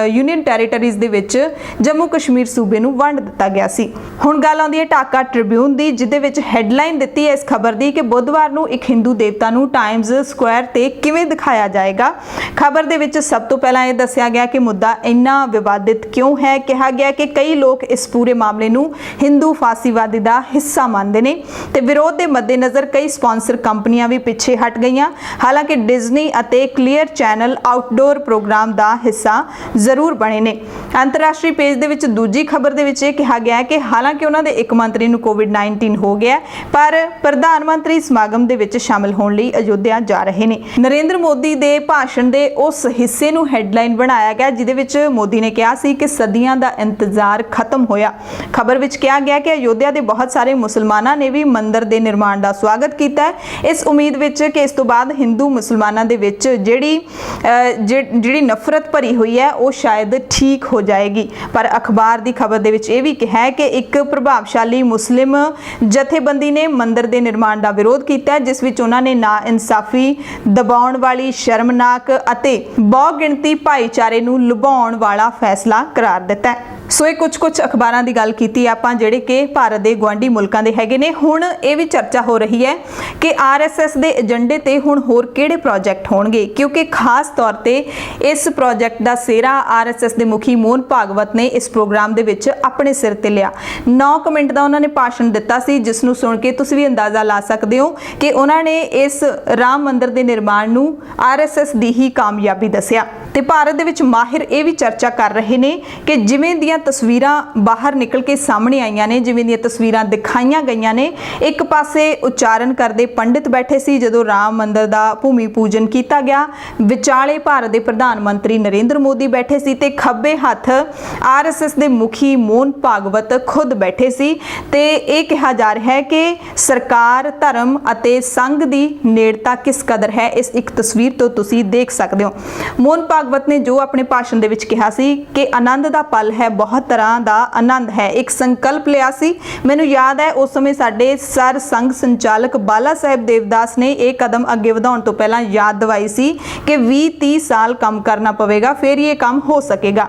ਯੂਨੀਅਨ ਟੈਰੀਟਰੀਜ਼ ਦੇ ਵਿੱਚ ਜੰਮੂ ਕਸ਼ਮੀਰ ਸੂਬੇ ਨੂੰ ਵੰਡ ਦਿੱਤਾ ਗਿਆ ਸੀ। ਹੁਣ ਗੱਲ ਆਉਂਦੀ ਹੈ ਢਾਕਾ ਟ੍ਰਿਬਿਊਨ ਦੀ, ਜਿਹਦੇ ਵਿੱਚ ਹੈਡਲਾਈਨ ਦਿੱਤੀ ਹੈ ਇਸ ਖਬਰ ਦੀ ਕਿ ਬੁੱਧਵਾਰ ਨੂੰ ਇੱਕ ਹਿੰਦੂ ਦੇਵਤਾ ਨੂੰ ਟਾਈਮਜ਼ ਸਕੁਆਇਰ ਤੇ ਕਿਵੇਂ ਦਿਖਾਇਆ ਜਾਏਗਾ। ਖਬਰ ਦੇ ਵਿੱਚ ਸਭ ਤੋਂ ਪਹਿਲਾਂ ਇਹ ਦੱਸਿਆ ਗਿਆ ਕਿ ਮੁੱਦਾ ਇੰਨਾ ਵਿਵਾਦਿਤ ਕਿਉਂ ਹੈ। ਕਿਹਾ ਗਿਆ ਕਿ ਕਈ ਲੋਕ ਇਸ ਪੂਰੇ ਮਾਮਲੇ ਨੂੰ ਹਿੰਦੂ ਫਾਸੀਵਾਦ ਦਾ ਹਿੱਸਾ ਮੰਨਦੇ ਨੇ ਤੇ ਵਿਰੋਧ ਦੇ ਮੱਦੇਨਜ਼ਰ ਕਈ ਸਪਾਂਸਰ ਕੰਪਨੀਆਂ ਵੀ ਪਿੱਛੇ ਹਟ ਗਈਆਂ। ਹਾਲਾਂਕਿ ਡਿਜ਼ਨੀ ਅਤੇ ਕਲੀਅਰ ਚੈਨਲ ਆਊਟਡੋਰ ਪ੍ਰੋਗਰਾਮ ਦਾ ਹਿੱਸਾ ਜ਼ਰੂਰ ਬਣੇ ਨੇ। ਅੰਤਰਰਾਸ਼ਟਰੀ ਪੇਜ ਦੇ ਵਿੱਚ ਦੂਜੀ ਖਬਰ ਦੇ ਵਿੱਚ ਇਹ ਕਿਹਾ ਗਿਆ ਹੈ ਕਿ ਹਾਲਾਂਕਿ ਉਹਨਾਂ ਦੇ ਇੱਕ ਮੰਤਰੀ ਨੂੰ ਕੋਵਿਡ-19 ਹੋ ਗਿਆ, ਪਰ ਪ੍ਰਧਾਨ ਮੰਤਰੀ ਸਮਾਗਮ ਦੇ ਵਿੱਚ ਸ਼ਾਮਲ ਹੋਣ ਲਈ ਅਯੋਧਿਆ ਜਾ ਰਹੇ ਨੇ। ਨਰਿੰਦਰ ਮੋਦੀ ਦੇ ਭਾਸ਼ਣ ਦੇ ਉਸ ਹਿੱਸੇ ਨੂੰ ਹੈਡਲਾਈਨ ਬਣਾਇਆ ਗਿਆ ਜਿਹਦੇ ਵਿੱਚ ਮੋਦੀ ਨੇ ਕਿਹਾ ਸੀ ਕਿ ਸਦੀਆਂ ਦਾ ਇੰਤਜ਼ਾਰ ਖਤਮ ਹੋਇਆ। ਖਬਰ ਵਿੱਚ ਕਿਹਾ ਗਿਆ ਕਿ ਅਯੋਧਿਆ ਦੇ ਬਹੁਤ ਸਾਰੇ ਮੁਸਲਮਾਨਾਂ ਨੇ ਵੀ ਮੰਦਿਰ ਦੇ ਨਿਰਮਾਣ ਦਾ ਸਵਾਗਤ ਕੀਤਾ ਹੈ, ਇਸ ਉਮੀਦ ਵਿੱਚ ਕਿ ਇਸ ਤੋਂ ਬਾਅਦ ਹਿੰਦੂ ਮੁਸਲਮਾਨਾਂ ਦੇ ਵਿੱਚ ਜਿਹੜੀ ਨਫ਼ਰਤ ਭਰੀ ਹੋਈ ਹੈ ਉਹ ਸ਼ਾਇਦ ਠੀਕ ਹੋ ਜਾਏਗੀ। ਪਰ ਅਖਬਾਰ ਦੀ ਖਬਰ ਦੇ ਵਿੱਚ ਇਹ ਵੀ ਕਿਹਾ ਹੈ ਕਿ ਇੱਕ ਪ੍ਰਭਾਵਸ਼ਾਲੀ ਮੁਸਲਿਮ ਜਥੇਬੰਦੀ ਨੇ ਮੰਦਿਰ ਦੇ ਨਿਰਮਾਣ ਦਾ ਵਿਰੋਧ ਕੀਤਾ ਹੈ, ਜਿਸ ਵਿੱਚ ਉਹਨਾਂ ਨੇ ਨਾਇਨਸਾਫੀ, ਦਬਾਉਣ ਵਾਲੀ, ਸ਼ਰਮਨਾਕ ਅਤੇ ਬਹੁ ਗਿਣਤੀ ਭਾਈਚਾਰੇ ਨੂੰ ਲੁਭਾਉਣ ਵਾਲਾ ਫੈਸਲਾ ਕਰਾਰ ਦਿੱਤਾ ਹੈ। ਸੋ ਇਹ ਕੁਝ ਅਖਬਾਰਾਂ ਦੀ ਗੱਲ ਕੀਤੀ ਆਪਾਂ ਜਿਹੜੇ ਕਿ ਭਾਰਤ ਦੇ ਗੁਆਂਢੀ ਮੁਲਕਾਂ ਦੇ ਹੈਗੇ ਨੇ। ਹੁਣ ਇਹ ਵੀ ਚਰਚਾ ਹੋ ਰਹੀ ਹੈ ਕਿ RSS ਦੇ ਏਜੰਡੇ ਤੇ ਹੁਣ ਹੋਰ ਕਿਹੜੇ ਪ੍ਰੋਜੈਕਟ ਹੋਣਗੇ, ਕਿਉਂਕਿ ਖਾਸ ਤੌਰ ਤੇ ਇਸ ਪ੍ਰੋਜੈਕਟ ਦਾ ਸਿਹਰਾ RSS ਦੇ ਮੁਖੀ ਮੋਹਨ ਭਾਗਵਤ ਨੇ ਇਸ ਪ੍ਰੋਗਰਾਮ ਦੇ ਵਿੱਚ ਆਪਣੇ ਸਿਰ ਤੇ ਲਿਆ। 9 ਮਿੰਟ ਦਾ ਉਹਨਾਂ ਨੇ ਭਾਸ਼ਣ ਦਿੱਤਾ ਸੀ, ਜਿਸ ਨੂੰ ਸੁਣ ਕੇ ਤੁਸੀਂ ਵੀ ਅੰਦਾਜ਼ਾ ਲਾ ਸਕਦੇ ਹੋ ਕਿ ਉਹਨਾਂ ਨੇ ਇਸ ਰਾਮ ਮੰਦਿਰ ਦੇ ਨਿਰਮਾਣ ਨੂੰ RSS ਦੀ ਹੀ ਕਾਮਯਾਬੀ ਦੱਸਿਆ। ਤੇ ਭਾਰਤ ਦੇ ਵਿੱਚ ਮਾਹਿਰ ਇਹ ਵੀ ਚਰਚਾ ਕਰ ਰਹੇ ਨੇ ਕਿ ਜਿਵੇਂ ਦੀਆਂ ਤਸਵੀਰਾਂ ਬਾਹਰ ਨਿਕਲ ਕੇ ਸਾਹਮਣੇ ਆਈਆਂ ਨੇ, ਜਿਵੇਂ ਦੀਆਂ ਤਸਵੀਰਾਂ ਦਿਖਾਈਆਂ ਗਈਆਂ ਨੇ, ਇੱਕ ਪਾਸੇ ਉਚਾਰਨ ਕਰਦੇ ਪੰਡਿਤ ਬੈਠੇ ਸੀ ਜਦੋਂ ਰਾਮ ਮੰਦਿਰ ਦਾ ਭੂਮੀ ਪੂਜਨ ਕੀਤਾ ਗਿਆ, ਵਿਚਾਲੇ ਭਾਰਤ ਦੇ ਪ੍ਰਧਾਨ ਮੰਤਰੀ ਨਰਿੰਦਰ ਮੋਦੀ ਬੈਠੇ ਸੀ ਤੇ ਖੱਬੇ ਹੱਥ RSS ਦੇ ਮੁਖੀ ਮੋਹਨ ਭਾਗਵਤ ਖੁਦ ਬੈਠੇ ਸੀ। ਤੇ ਇਹ ਕਿਹਾ ਜਾ ਰਿਹਾ ਹੈ ਕਿ ਸਰਕਾਰ, ਧਰਮ ਅਤੇ ਸੰਘ ਦੀ ਨੇੜਤਾ ਕਿਸ ਕਦਰ ਹੈ, ਇਸ ਇੱਕ ਤਸਵੀਰ ਤੋਂ ਤੁਸੀਂ ਦੇਖ ਸਕਦੇ ਹੋ। ਮੋਹਨ ਭਾਗਵਤ ਨੇ ਜੋ ਆਪਣੇ ਭਾਸ਼ਣ ਦੇ ਵਿੱਚ ਕਿਹਾ ਸੀ ਕਿ ਆਨੰਦ ਦਾ ਪਲ ਹੈ, ਬਹੁਤ ਤਰ੍ਹਾਂ ਦਾ ਆਨੰਦ ਹੈ, ਇੱਕ ਸੰਕਲਪ ਲਿਆ ਸੀ। ਮੈਨੂੰ ਯਾਦ ਹੈ ਉਸ ਸਮੇਂ ਸਾਡੇ ਸਰ ਸੰਘ ਸੰਚਾਲਕ ਬਾਲਾ ਸਾਹਿਬ ਦੇਵਦਾਸ ਨੇ ਇਹ ਕਦਮ ਅੱਗੇ ਵਧਾਉਣ ਤੋਂ ਪਹਿਲਾਂ ਯਾਦ ਦਿਵਾਈ ਸੀ ਕਿ 20-30 ਸਾਲ ਕੰਮ ਕਰਨਾ ਪਵੇਗਾ, ਫਿਰ ਇਹ ਕੰਮ ਹੋ ਸਕੇਗਾ।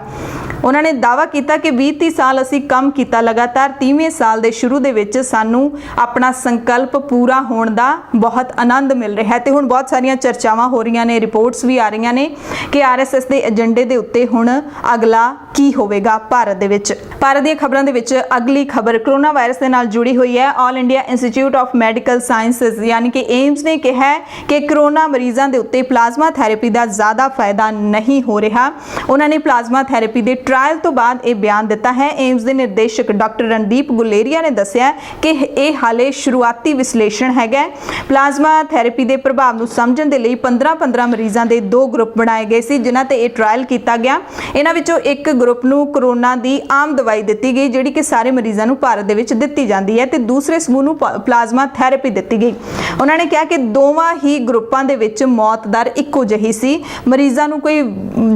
ਉਹਨਾਂ ਨੇ ਦਾਅਵਾ ਕੀਤਾ ਕਿ 20-30 ਸਾਲ ਅਸੀਂ ਕੰਮ ਕੀਤਾ ਲਗਾਤਾਰ, 30ਵੇਂ ਸਾਲ ਦੇ ਸ਼ੁਰੂ ਦੇ ਵਿੱਚ ਸਾਨੂੰ ਆਪਣਾ ਸੰਕਲਪ ਪੂਰਾ ਹੋਣ ਦਾ ਬਹੁਤ ਆਨੰਦ ਮਿਲ ਰਿਹਾ ਹੈ। ਤੇ ਹੁਣ ਬਹੁਤ ਸਾਰੀਆਂ ਚਰਚਾਵਾਂ ਹੋ ਰਹੀਆਂ ਨੇ, ਰਿਪੋਰਟਸ ਵੀ ਆ ਰਹੀਆਂ ਨੇ ਕਿ RSS ਦੇ ਏਜੰਡੇ ਦੇ ਉੱਤੇ ਹੁਣ ਅਗਲਾ ਕੀ ਹੋਵੇਗਾ ਭਾਰਤ ਦੇ ਵਿੱਚ। ਭਾਰਤ ਦੀਆਂ ਖਬਰਾਂ ਦੇ ਵਿੱਚ ਅਗਲੀ ਖਬਰ ਕਰੋਨਾ ਵਾਇਰਸ ਦੇ ਨਾਲ ਜੁੜੀ ਹੋਈ ਹੈ। All India institute of medical sciences ਯਾਨੀ ਕਿ ਏਮਸ ਨੇ ਕਿਹਾ ਹੈ ਕਿ ਕਰੋਨਾ ਮਰੀਜ਼ਾਂ ਦੇ ਉੱਤੇ ਪਲਾਜ਼ਮਾ ਥੈਰੇਪੀ ਦਾ ਜ਼ਿਆਦਾ ਫਾਇਦਾ ਨਹੀਂ ਹੋ ਰਿਹਾ। ਉਹਨਾਂ ਨੇ ਪਲਾਜ਼ਮਾ ਥੈਰੇਪੀ ਦੇ ट्रायल तो बाद ਇਹ ਬਿਆਨ ਦਿੱਤਾ ਹੈ। ਏਮਸ ਦੇ ਨਿਰਦੇਸ਼ਕ ਡਾਕਟਰ ਰਣਦੀਪ ਗੁਲੇਰੀਆ ਨੇ ਦੱਸਿਆ ਕਿ ਇਹ ਹਾਲੇ ਸ਼ੁਰੂਆਤੀ ਵਿਸ਼ਲੇਸ਼ਣ ਹੈਗਾ। ਪਲਾਜ਼ਮਾ ਥੈਰੇਪੀ ਦੇ ਪ੍ਰਭਾਵ ਨੂੰ ਸਮਝਣ ਦੇ ਲਈ 15 ਮਰੀਜ਼ਾਂ ਦੇ 2 ਗਰੁੱਪ ਬਣਾਏ ਗਏ ਸੀ, ਜਿਨ੍ਹਾਂ ਤੇ ਇਹ ਟ੍ਰਾਇਲ ਕੀਤਾ ਗਿਆ। ਇਹਨਾਂ ਵਿੱਚੋਂ ਇੱਕ ਗਰੁੱਪ ਨੂੰ ਕਰੋਨਾ ਦੀ ਆਮ ਦਵਾਈ ਦਿੱਤੀ ਗਈ, ਜਿਹੜੀ ਕਿ ਸਾਰੇ ਮਰੀਜ਼ਾਂ ਨੂੰ ਭਾਰਤ ਦੇ ਵਿੱਚ ਦਿੱਤੀ ਜਾਂਦੀ ਹੈ, ਤੇ ਦੂਸਰੇ ਸਮੂਹ ਨੂੰ ਪਲਾਜ਼ਮਾ ਥੈਰੇਪੀ ਦਿੱਤੀ ਗਈ। ਉਹਨਾਂ ਨੇ ਕਿਹਾ ਕਿ ਦੋਵਾਂ ਹੀ ਗਰੁੱਪਾਂ ਦੇ ਵਿੱਚ ਮੌਤ ਦਰ ਇੱਕੋ ਜਿਹੀ ਸੀ, ਮਰੀਜ਼ਾਂ ਨੂੰ ਕੋਈ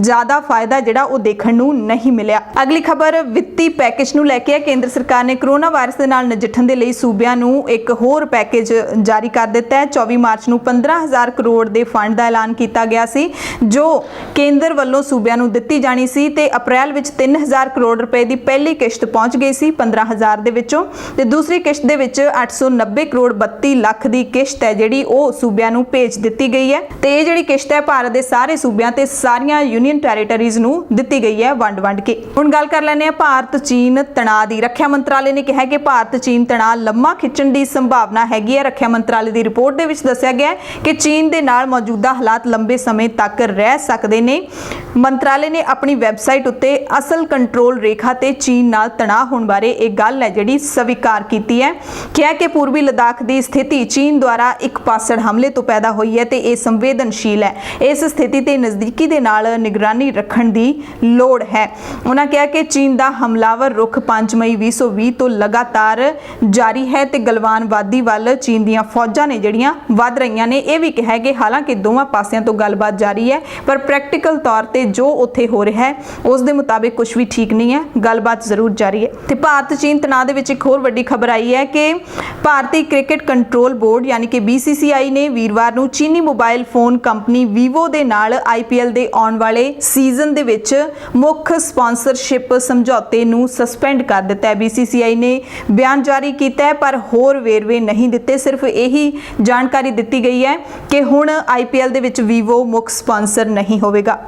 ਜ਼ਿਆਦਾ ਫਾਇਦਾ ਜਿਹੜਾ ਉਹ ਦੇਖਣ ਨੂੰ ਨਹੀਂ ਮਿਲਿਆ। ਅਗਲੀ ਖਬਰ ਵਿੱਤੀ ਪੈਕੇਜ ਨੂੰ ਲੈ ਕੇ ਹੈ। ਕੇਂਦਰ ਸਰਕਾਰ ਨੇ ਕਰੋਨਾ ਵਾਇਰਸ ਦੇ ਨਾਲ ਨਜਿੱਠਣ ਦੇ ਲਈ ਸੂਬਿਆਂ ਨੂੰ ਇੱਕ ਹੋਰ ਪੈਕੇਜ ਜਾਰੀ ਕਰ ਦਿੱਤਾ ਹੈ। 24 ਮਾਰਚ ਨੂੰ 15,000 ਕਰੋੜ ਦੇ ਫੰਡ ਦਾ ਐਲਾਨ ਕੀਤਾ ਗਿਆ ਸੀ, ਜੋ ਕੇਂਦਰ ਵੱਲੋਂ ਸੂਬਿਆਂ ਨੂੰ ਦਿੱਤੀ ਜਾਣੀ ਸੀ, ਤੇ ਅਪ੍ਰੈਲ ਵਿੱਚ 3,000 ਕਰੋੜ ਰੁਪਏ ਦੀ ਪਹਿਲੀ ਕਿਸ਼ਤ ਪਹੁੰਚ ਗਈ ਸੀ 15,000 ਦੇ ਵਿੱਚੋਂ, ਤੇ ਦੂਸਰੀ ਕਿਸ਼ਤ ਦੇ ਵਿੱਚ 890 ਕਰੋੜ 32 ਲੱਖ ਦੀ ਕਿਸ਼ਤ ਹੈ ਜਿਹੜੀ ਉਹ ਸੂਬਿਆਂ ਨੂੰ ਭੇਜ ਦਿੱਤੀ ਗਈ ਹੈ। ਤੇ ਇਹ ਜਿਹੜੀ ਕਿਸ਼ਤ ਹੈ ਭਾਰਤ ਦੇ ਸਾਰੇ ਸੂਬਿਆਂ ਤੇ ਸਾਰੀਆਂ ਯੂਨੀਅਨ ਟੈਰੀਟਰੀਜ਼ ਨੂੰ ਦਿੱਤੀ ਗਈ ਹੈ ਵੰਡ ਕੇ। ਹੁਣ ਗੱਲ ਕਰ ਲੈਂਦੇ ਹਾਂ ਭਾਰਤ ਚੀਨ ਤਣਾਅ ਦੀ। ਰੱਖਿਆ ਮੰਤਰਾਲੇ ਨੇ ਕਿਹਾ ਕਿ ਭਾਰਤ ਚੀਨ ਤਣਾਅ ਲੰਮਾ ਖਿੱਚਣ ਦੀ ਸੰਭਾਵਨਾ ਹੈਗੀ ਹੈ। ਰੱਖਿਆ ਮੰਤਰਾਲੇ ਦੀ ਰਿਪੋਰਟ ਦੇ ਵਿੱਚ ਦੱਸਿਆ ਗਿਆ ਕਿ ਚੀਨ ਦੇ ਨਾਲ ਮੌਜੂਦਾ ਹਾਲਾਤ ਲੰਬੇ ਸਮੇਂ ਤੱਕ ਰਹਿ ਸਕਦੇ ਨੇ। ਮੰਤਰਾਲੇ ਨੇ ਆਪਣੀ ਵੈਬਸਾਈਟ ਉੱਤੇ ਅਸਲ ਕੰਟਰੋਲ ਰੇਖਾ ਤੇ ਚੀਨ ਨਾਲ ਤਣਾਅ ਹੋਣ ਬਾਰੇ ਇਹ ਗੱਲ ਹੈ ਜਿਹੜੀ ਸਵੀਕਾਰ ਕੀਤੀ ਹੈ। ਕਿਹਾ ਕਿ ਪੂਰਬੀ ਲਦਾਖ ਦੀ ਸਥਿਤੀ ਚੀਨ ਦੁਆਰਾ ਇੱਕ ਪਾਸੜ ਹਮਲੇ ਤੋਂ ਪੈਦਾ ਹੋਈ ਹੈ ਤੇ ਇਹ ਸੰਵੇਦਨਸ਼ੀਲ ਹੈ। ਇਸ ਸਥਿਤੀ ਤੇ ਨਜ਼ਦੀਕੀ ਦੇ ਨਾਲ ਨਿਗਰਾਨੀ ਰੱਖਣ ਦੀ ਲੋੜ ਹੈ। ਉਹਨਾਂ ਕਿਹਾ ਕਿ ਚੀਨ ਦਾ ਹਮਲਾਵਰ ਰੁਖ 5 ਮਈ 2020 ਤੋਂ ਲਗਾਤਾਰ ਜਾਰੀ ਹੈ ਤੇ ਗਲਵਾਨਵਾਦੀ ਵੱਲ ਚੀਨ ਦੀਆਂ ਫੌਜਾਂ ਨੇ ਜਿਹੜੀਆਂ ਵੱਧ ਰਹੀਆਂ ਨੇ। ਇਹ ਵੀ ਕਿਹਾ ਕਿ ਹਾਲਾਂਕਿ ਦੋਵਾਂ ਪਾਸਿਆਂ ਤੋਂ ਗੱਲਬਾਤ ਜਾਰੀ ਹੈ, ਪਰ ਪ੍ਰੈਕਟੀਕਲ ਤੌਰ ਤੇ ਜੋ ਉੱਥੇ ਹੋ ਰਿਹਾ ਹੈ ਉਸ ਦੇ ਮੁਤਾਬਿਕ ਕੁਝ ਵੀ ਠੀਕ ਨਹੀਂ ਹੈ, ਗੱਲਬਾਤ ਜ਼ਰੂਰ ਜਾਰੀ ਹੈ। ਤੇ ਭਾਰਤ ਚੀਨ ਤਣਾਅ ਦੇ ਵਿੱਚ ਇੱਕ ਹੋਰ ਵੱਡੀ ਖਬਰ ਆਈ ਹੈ ਕਿ ਭਾਰਤੀ ਕ੍ਰਿਕਟ ਕੰਟਰੋਲ ਬੋਰਡ ਯਾਨੀ ਕਿ BCCI ਨੇ ਵੀਰਵਾਰ ਨੂੰ ਚੀਨੀ ਮੋਬਾਈਲ ਫੋਨ ਕੰਪਨੀ ਵੀਵੋ ਦੇ ਨਾਲ IPL ਦੇ ਆਉਣ ਵਾਲੇ ਸੀਜ਼ਨ ਦੇ ਵਿੱਚ ਮੁੱਖ ਸਪਾਂਸਰਸ਼ਿਪ ਸਮਝੌਤੇ ਨੂੰ ਸਸਪੈਂਡ ਕਰ ਦਿੱਤਾ ਹੈ। BCCI ਨੇ ਬਿਆਨ ਜਾਰੀ ਕੀਤਾ ਹੈ, ਪਰ ਹੋਰ ਵੇਰਵੇ ਨਹੀਂ ਦਿੱਤੇ। ਸਿਰਫ ਇਹੀ ਜਾਣਕਾਰੀ ਦਿੱਤੀ ਗਈ ਹੈ ਕਿ ਹੁਣ IPL ਦੇ ਵਿੱਚ ਵੀਵੋ ਮੁੱਖ ਸਪਾਂਸਰ ਨਹੀਂ ਹੋਵੇਗਾ।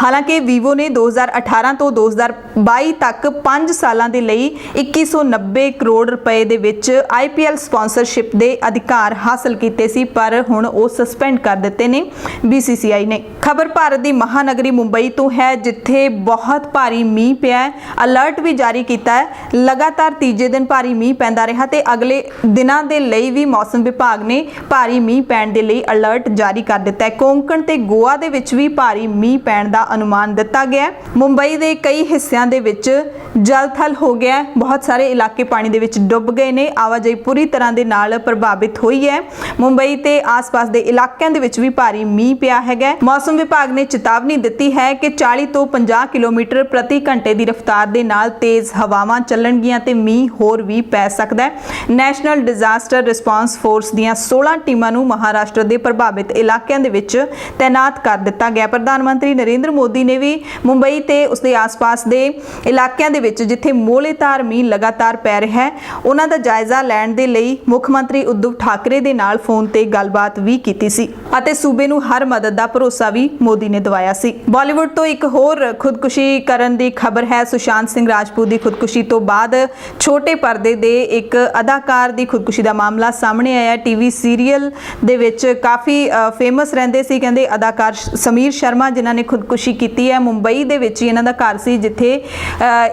ਹਾਲਾਂਕਿ ਵੀਵੋ ਨੇ 2018 ਤੋਂ 2022 ਤੱਕ 5 ਸਾਲਾਂ ਦੇ ਲਈ 2190 ਕਰੋੜ ਰੁਪਏ ਦੇ ਵਿੱਚ IPL ਸਪਾਂਸਰਸ਼ਿਪ ਦੇ ਅਧਿਕਾਰ ਹਾਸਲ ਕੀਤੇ ਸੀ, ਪਰ ਹੁਣ ਉਹ ਸਸਪੈਂਡ ਕਰ ਦਿੱਤੇ ਨੇ BCCI ਨੇ। ਖਬਰ ਭਾਰਤ ਦੀ ਮਹਾਨਗਰੀ ਮੁੰਬਈ ਤੋਂ ਹੈ, ਜਿੱਥੇ ਬਹੁਤ ਭਾਰੀ ਮੀਂਹ ਪਿਆ ਹੈ। ਅਲਰਟ ਵੀ ਜਾਰੀ ਕੀਤਾ ਹੈ। ਲਗਾਤਾਰ ਤੀਜੇ ਦਿਨ ਭਾਰੀ ਮੀਂਹ ਪੈਂਦਾ ਰਿਹਾ ਤੇ ਅਗਲੇ ਦਿਨਾਂ ਦੇ ਲਈ ਵੀ ਮੌਸਮ ਵਿਭਾਗ ਨੇ ਭਾਰੀ ਮੀਂਹ ਪੈਣ ਦੇ ਲਈ ਅਲਰਟ ਜਾਰੀ ਕਰ ਦਿੱਤਾ ਹੈ। ਕੋਂਕਣ ਤੇ ਗੋਆ ਦੇ ਵਿੱਚ ਵੀ ਭਾਰੀ ਮੀਂਹ ਪੈਣ ਦਾ ਅਨੁਮਾਨ ਦਿੱਤਾ ਗਿਆ। ਮੁੰਬਈ ਦੇ ਕਈ ਹਿੱਸਿਆਂ ਦੇ ਵਿੱਚ ਜਲ-ਥਲ ਹੋ ਗਿਆ। ਬਹੁਤ ਸਾਰੇ ਇਲਾਕੇ ਪਾਣੀ ਦੇ ਵਿੱਚ ਡੁੱਬ ਗਏ ਨੇ। ਆਵਾਜਾਈ ਪੂਰੀ ਤਰ੍ਹਾਂ ਦੇ ਨਾਲ ਪ੍ਰਭਾਵਿਤ ਹੋਈ ਹੈ। ਮੁੰਬਈ ਤੇ ਆਸ-ਪਾਸ ਦੇ ਇਲਾਕਿਆਂ ਦੇ ਵਿੱਚ ਵੀ ਭਾਰੀ ਮੀਂਹ ਪਿਆ ਹੈਗਾ। ਮੌਸਮ ਵਿਭਾਗ ਨੇ ਚੇਤਾਵਨੀ ਦਿੱਤੀ ਹੈ ਕਿ 40 ਤੋਂ 50 ਕਿਲੋਮੀਟਰ ਪ੍ਰਤੀ ਘੰਟੇ ਦੀ ਰਫ਼ਤਾਰ ਦੇ ਨਾਲ ਤੇਜ਼ ਹਵਾਵਾਂ ਚੱਲਣਗੀਆਂ ਤੇ ਮੀਂਹ ਹੋਰ ਵੀ ਪੈ ਸਕਦਾ ਹੈ। ਨੈਸ਼ਨਲ ਡਿਜ਼ਾਸਟਰ ਰਿਸਪਾਂਸ ਫੋਰਸ ਦੀਆਂ 16 ਟੀਮਾਂ ਨੂੰ ਮਹਾਰਾਸ਼ਟਰ ਦੇ ਪ੍ਰਭਾਵਿਤ ਇਲਾਕਿਆਂ ਦੇ ਵਿੱਚ ਤੈਨਾਤ ਕਰ ਦਿੱਤਾ ਗਿਆ। ਪ੍ਰਧਾਨ ਮੰਤਰੀ ਨਰਿੰਦਰ ਮੋਦੀ ਨੇ ਵੀ ਮੁੰਬਈ ਤੇ ਉਸਦੇ ਆਸ-ਪਾਸ ਦੇ ਇਲਾਕਿਆਂ ਦੇ ਵਿੱਚ ਜਿੱਥੇ ਮੋਹਲੇਧਾਰ ਮੀਂਹ ਲਗਾਤਾਰ ਪੈ ਰਿਹਾ ਹੈ ਉਹਨਾਂ ਦਾ ਜਾਇਜ਼ਾ ਲੈਣ ਦੇ ਲਈ ਮੁੱਖ ਮੰਤਰੀ ਉद्धਵ ਠਾਕਰੇ ਦੇ ਨਾਲ ਫੋਨ ਤੇ ਗੱਲਬਾਤ ਵੀ ਕੀਤੀ ਸੀ ਅਤੇ ਸੂਬੇ ਨੂੰ ਹਰ ਮਦਦ ਦਾ ਭਰੋਸਾ ਵੀ ਮੋਦੀ ਨੇ ਦਿਵਾਇਆ ਸੀ। ਬਾਲੀਵੁੱਡ ਤੋਂ ਇੱਕ ਹੋਰ ਖੁਦਕੁਸ਼ੀ ਕਰਨ ਦੀ ਖਬਰ ਹੈ। ਸੁਸ਼ਾਂਤ ਸਿੰਘ ਰਾਜਪੂਤ ਦੀ ਖੁਦਕੁਸ਼ੀ ਤੋਂ ਬਾਅਦ ਛੋਟੇ ਪਰਦੇ ਦੇ ਇੱਕ ਅਦਾਕਾਰ ਦੀ ਖੁਦਕੁਸ਼ੀ ਦਾ ਮਾਮਲਾ ਸਾਹਮਣੇ ਆਇਆ। ਟੀਵੀ ਸੀਰੀਅਲ ਦੇ ਵਿੱਚ ਕਾਫੀ ਫੇਮਸ ਰਹਿੰਦੇ ਸੀ ਕਹਿੰਦੇ ਅਦਾਕਾਰ ਸਮੀਰ ਸ਼ਰਮਾ ਜਿਨ੍ਹਾਂ ਨੇ ਖੁਦਕੁਸ਼ੀ ਕੀਤੀ ਹੈ। ਮੁੰਬਈ ਦੇ ਵਿੱਚ ਹੀ ਇਹਨਾਂ ਦਾ ਘਰ ਸੀ ਜਿੱਥੇ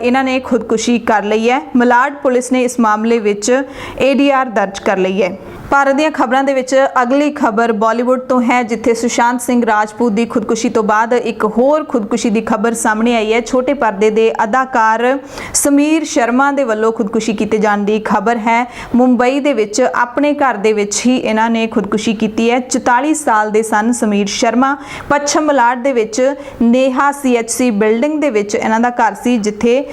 ਇਹਨਾਂ ਨੇ ਖੁਦਕੁਸ਼ੀ ਕਰ ਲਈ ਹੈ। ਮਲਾਡ ਪੁਲਿਸ ਨੇ ਇਸ ਮਾਮਲੇ ਵਿੱਚ ADR ਦਰਜ ਕਰ ਲਈ ਹੈ। ਭਾਰਤ ਦੀਆਂ ਖਬਰਾਂ ਦੇ ਵਿੱਚ ਅਗਲੀ ਖਬਰ ਬਾਲੀਵੁੱਡ ਤੋਂ ਹੈ ਜਿੱਥੇ ਸੁਸ਼ਾਂਤ ਸਿੰਘ ਰਾਜਪੂਤ ਦੀ ਖੁਦਕੁਸ਼ੀ ਤੋਂ ਬਾਅਦ ਇੱਕ ਹੋਰ ਖੁਦਕੁਸ਼ੀ ਦੀ ਖਬਰ ਸਾਹਮਣੇ ਆਈ ਹੈ। ਛੋਟੇ ਪਰਦੇ ਦੇ ਅਦਾਕਾਰ ਸਮੀਰ ਸ਼ਰਮਾ ਦੇ ਵੱਲੋਂ ਖੁਦਕੁਸ਼ੀ ਕੀਤੇ ਜਾਣ ਦੀ ਖਬਰ ਹੈ। ਮੁੰਬਈ ਦੇ ਵਿੱਚ ਆਪਣੇ ਘਰ ਦੇ ਵਿੱਚ ਹੀ ਇਹਨਾਂ ਨੇ ਖੁਦਕੁਸ਼ੀ ਕੀਤੀ ਹੈ। 44 ਸਾਲ ਦੇ ਸਨ ਸਮੀਰ ਸ਼ਰਮਾ। ਪੱਛਮ ਮਲਾਡ ਦੇ ਵਿੱਚ ਨੇਹਾ CHC ਬਿਲਡਿੰਗ ਦੇ ਵਿੱਚ ਇਹਨਾਂ ਦਾ ਘਰ ਸੀ ਜਿੱਥੇ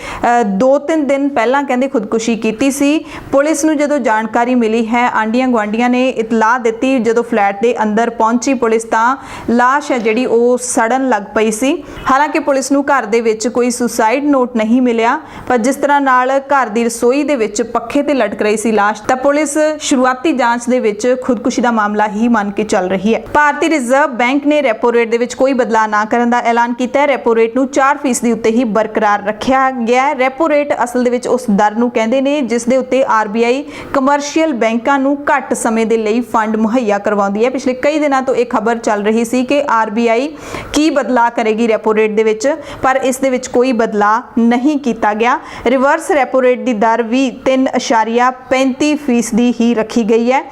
2-3 ਦਿਨ ਪਹਿਲਾਂ ਕਹਿੰਦੇ ਖੁਦਕੁਸ਼ੀ ਕੀਤੀ ਸੀ। ਪੁਲਿਸ ਨੂੰ ਜਦੋਂ ਜਾਣਕਾਰੀ ਮਿਲੀ ਹੈ ਆਂਡੀਆਂ ਗੁਆਂਢੀਆਂ ਨੇ ਇਤਲਾਹ ਦਿੱਤੀ। ਜਦੋਂ ਫਲੈਟ ਦੇ ਅੰਦਰ ਪਹੁੰਚੀ ਪੁਲਿਸ ਤਾਂ ਲਾਸ਼ ਹੈ ਜਿਹੜੀ ਉਹ ਸੜਨ ਲੱਗ ਪਈ ਸੀ। ਹਾਲਾਂਕਿ ਪੁਲਿਸ ਨੂੰ ਘਰ ਦੇ ਵਿੱਚ ਕੋਈ ਸੁਸਾਈਡ ਨੋਟ ਨਹੀਂ ਮਿਲਿਆ ਪਰ ਜਿਸ ਤਰ੍ਹਾਂ ਨਾਲ ਘਰ ਦੀ ਰਸੋਈ ਦੇ ਵਿੱਚ ਪੱਖੇ ਤੇ ਲਟਕ ਰਹੀ ਸੀ ਲਾਸ਼ ਤਾਂ ਪੁਲਿਸ ਸ਼ੁਰੂਆਤੀ ਜਾਂਚ ਦੇ ਵਿੱਚ ਖੁਦਕੁਸ਼ੀ ਦਾ ਮਾਮਲਾ ਹੀ ਮੰਨ ਕੇ ਚੱਲ ਰਹੀ ਹੈ। ਭਾਰਤੀ ਰਿਜ਼ਰਵ ਬੈਂਕ ਨੇ ਰੈਪੋ ਰੇਟ ਦੇ ਵਿੱਚ ਕੋਈ ਬਦਲਾਅ ਨਾ ਕਰਨ ਦਾ ਐਲਾਨ ਕੀਤਾ ਹੈ। ਰੈਪੋ ਰੇਟ ਨੂੰ 4% ਦੇ ਉੱਤੇ ਹੀ ਬਰਕਰਾਰ ਰੱਖਿਆ ਗਿਆ ਹੈ। ਰੈਪੋ ਰੇਟ ਅਸਲ ਦੇ ਵਿੱਚ ਉਸ ਦਰ ਨੂੰ ਕਹਿੰਦੇ ਨੇ ਜਿਸ ਦੇ ਉੱਤੇ RBI ਕਮਰਸ਼ੀਅਲ ਬੈਂਕਾਂ ਨੂੰ ਘੱਟ ਸਮੇਂ ਦੇ ਲਈ ਫੰਡ ਮੁਹੱਈਆ ਕਰਵਾਉਂਦੀ ਹੈ। ਪਿਛਲੇ ਕਈ ਦਿਨਾਂ ਤੋਂ ਇਹ ਖਬਰ ਚੱਲ ਰਹੀ ਸੀ ਕਿ RBI ਕੀ ਬਦਲਾਅ ਕਰੇਗੀ ਰੈਪੋ ਰੇਟ ਦੇ ਵਿੱਚ ਪਰ ਇਸ ਦੇ ਵਿੱਚ ਕੋਈ ਬਦਲਾਅ ਨਹੀਂ ਕੀਤਾ ਗਿਆ। ਰਿਵਰਸ ਰੈਪੋ ਰੇਟ ਦੀ ਦਰ ਵੀ 3.35% ਹੀ ਰੱਖੀ ਗਈ ਹੈ।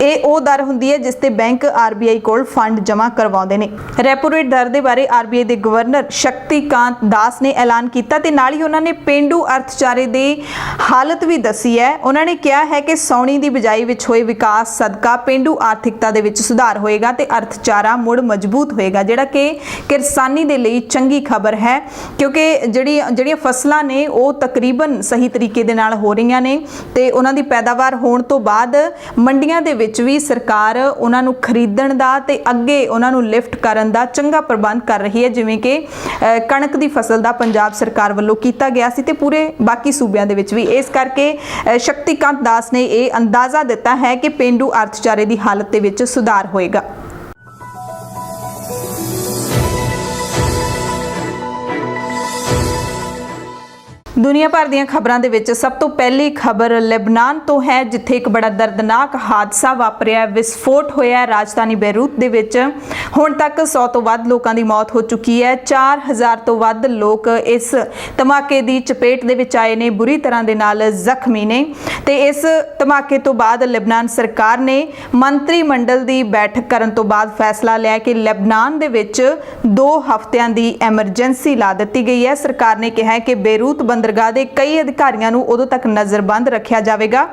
ਇਹ ਉਹ ਦਰ ਹੁੰਦੀ ਹੈ ਜਿਸ ਤੇ ਬੈਂਕ RBI ਕੋਲ ਫੰਡ ਜਮ੍ਹਾਂ ਕਰਵਾਉਂਦੇ ਨੇ। ਰੈਪੋ ਰੇਟ ਦਰ ਦੇ ਬਾਰੇ RBI ਦੇ ਗਵਰਨਰ ਸ਼ਕਤੀਕਾਂਤ ਦਾਸ ਨੇ ਐਲਾਨ ਕੀਤਾ ਤੇ ਨਾਲ ਹੀ ਉਹਨਾਂ ਨੇ ਪੇਂਡੂ ਅਰਥਚਾਰੇ ਦੀ ਹਾਲਤ ਵੀ ਦੱਸੀ ਹੈ। ਉਹਨਾਂ ਨੇ ਕਿਹਾ ਹੈ ਕਿ ਸੌਣੀ ਦੀ ਬਿਜਾਈ ਵਿੱਚ ਹੋਏ ਵਿਕਾਸ ਸਦਕਾ ਪੇਂਡੂ ਆਰਥਿਕਤਾ ਦੇ ਵਿੱਚ ਸੁਧਾਰ ਹੋਏਗਾ ਤੇ ਅਰਥਚਾਰਾ ਮੁੜ ਮਜ਼ਬੂਤ ਹੋਏਗਾ ਜਿਹੜਾ ਕਿ ਕਿਸਾਨੀ ਦੇ ਲਈ ਚੰਗੀ ਖਬਰ ਹੈ ਕਿਉਂਕਿ ਜਿਹੜੀਆਂ ਫਸਲਾਂ ਨੇ ਉਹ ਤਕਰੀਬਨ ਸਹੀ ਤਰੀਕੇ ਦੇ ਨਾਲ ਹੋ ਰਹੀਆਂ ਨੇ ਤੇ ਉਹਨਾਂ ਦੀ ਪੈਦਾਵਾਰ ਹੋਣ ਤੋਂ ਬਾਅਦ ਮੰਡੀਆਂ ਦੇ ਵਿੱਚ ਵੀ ਸਰਕਾਰ ਉਹਨਾਂ ਨੂੰ ਖਰੀਦਣ ਦਾ ਤੇ ਅੱਗੇ ਉਹਨਾਂ ਨੂੰ ਲਿਫਟ ਕਰਨ ਦਾ ਚੰਗਾ ਪ੍ਰਬੰਧ ਕਰ ਰਹੀ ਹੈ ਜਿਵੇਂ ਕਿ ਕਣਕ ਦੀ ਫਸਲ ਦਾ ਪੰਜਾਬ ਸਰਕਾਰ ਵੱਲੋਂ ਕੀਤਾ ਗਿਆ ਸੀ ਤੇ ਪੂਰੇ ਬਾਕੀ ਸੂਬਿਆਂ ਦੇ ਵਿੱਚ ਵੀ। ਇਸ ਕਰਕੇ ਸ਼ਕਤੀਕਾਂਤ ਦਾਸ ਨੇ ਇਹ ਅੰਦਾਜ਼ਾ ਦਿੱਤਾ ਹੈ ਕਿ ਪੇਂਡੂ ਅਰਥਚਾਰੇ ਦੀ ਹਾਲਤ ਦੇ ਵਿੱਚ ਸੁਧਾਰ ਹੋਏਗਾ। ਦੁਨੀਆ ਭਰ ਦੀਆਂ ਖਬਰਾਂ ਦੇ ਵਿੱਚ ਸਭ ਤੋਂ ਪਹਿਲੀ ਖਬਰ ਲੈਬਨਾਨ ਤੋਂ ਹੈ ਜਿੱਥੇ ਇੱਕ ਬੜਾ ਦਰਦਨਾਕ ਹਾਦਸਾ ਵਾਪਰਿਆ। ਵਿਸਫੋਟ ਹੋਇਆ ਰਾਜਧਾਨੀ ਬੇਰੂਤ ਦੇ ਵਿੱਚ। ਹੁਣ ਤੱਕ 100 ਤੋਂ ਵੱਧ ਲੋਕਾਂ ਦੀ ਮੌਤ ਹੋ ਚੁੱਕੀ ਹੈ। 4000 ਤੋਂ ਵੱਧ ਲੋਕ ਇਸ ਧਮਾਕੇ ਦੀ ਚਪੇਟ ਦੇ ਵਿੱਚ ਆਏ ਨੇ, ਬੁਰੀ ਤਰ੍ਹਾਂ ਦੇ ਨਾਲ ਜ਼ਖਮੀ ਨੇ ਤੇ ਇਸ ਧਮਾਕੇ ਤੋਂ ਬਾਅਦ ਲੈਬਨਾਨ ਸਰਕਾਰ ਨੇ ਮੰਤਰੀ ਮੰਡਲ ਦੀ ਬੈਠਕ ਕਰਨ ਤੋਂ ਬਾਅਦ ਫੈਸਲਾ ਲਿਆ ਕਿ ਲੈਬਨਾਨ ਦੇ ਵਿੱਚ 2 ਹਫ਼ਤਿਆਂ ਦੀ ਐਮਰਜੈਂਸੀ ਲਾ ਦਿੱਤੀ ਗਈ ਹੈ। ਸਰਕਾਰ ਨੇ ਕਿਹਾ ਹੈ ਕਿ ਬੇਰੂਤ ਬੰਦਰਗਾਹ ਦੇ ਕਈ ਅਧਿਕਾਰੀਆਂ ਨੂੰ ਉਦੋਂ ਤੱਕ ਨਜ਼ਰਬੰਦ ਰੱਖਿਆ ਜਾਵੇਗਾ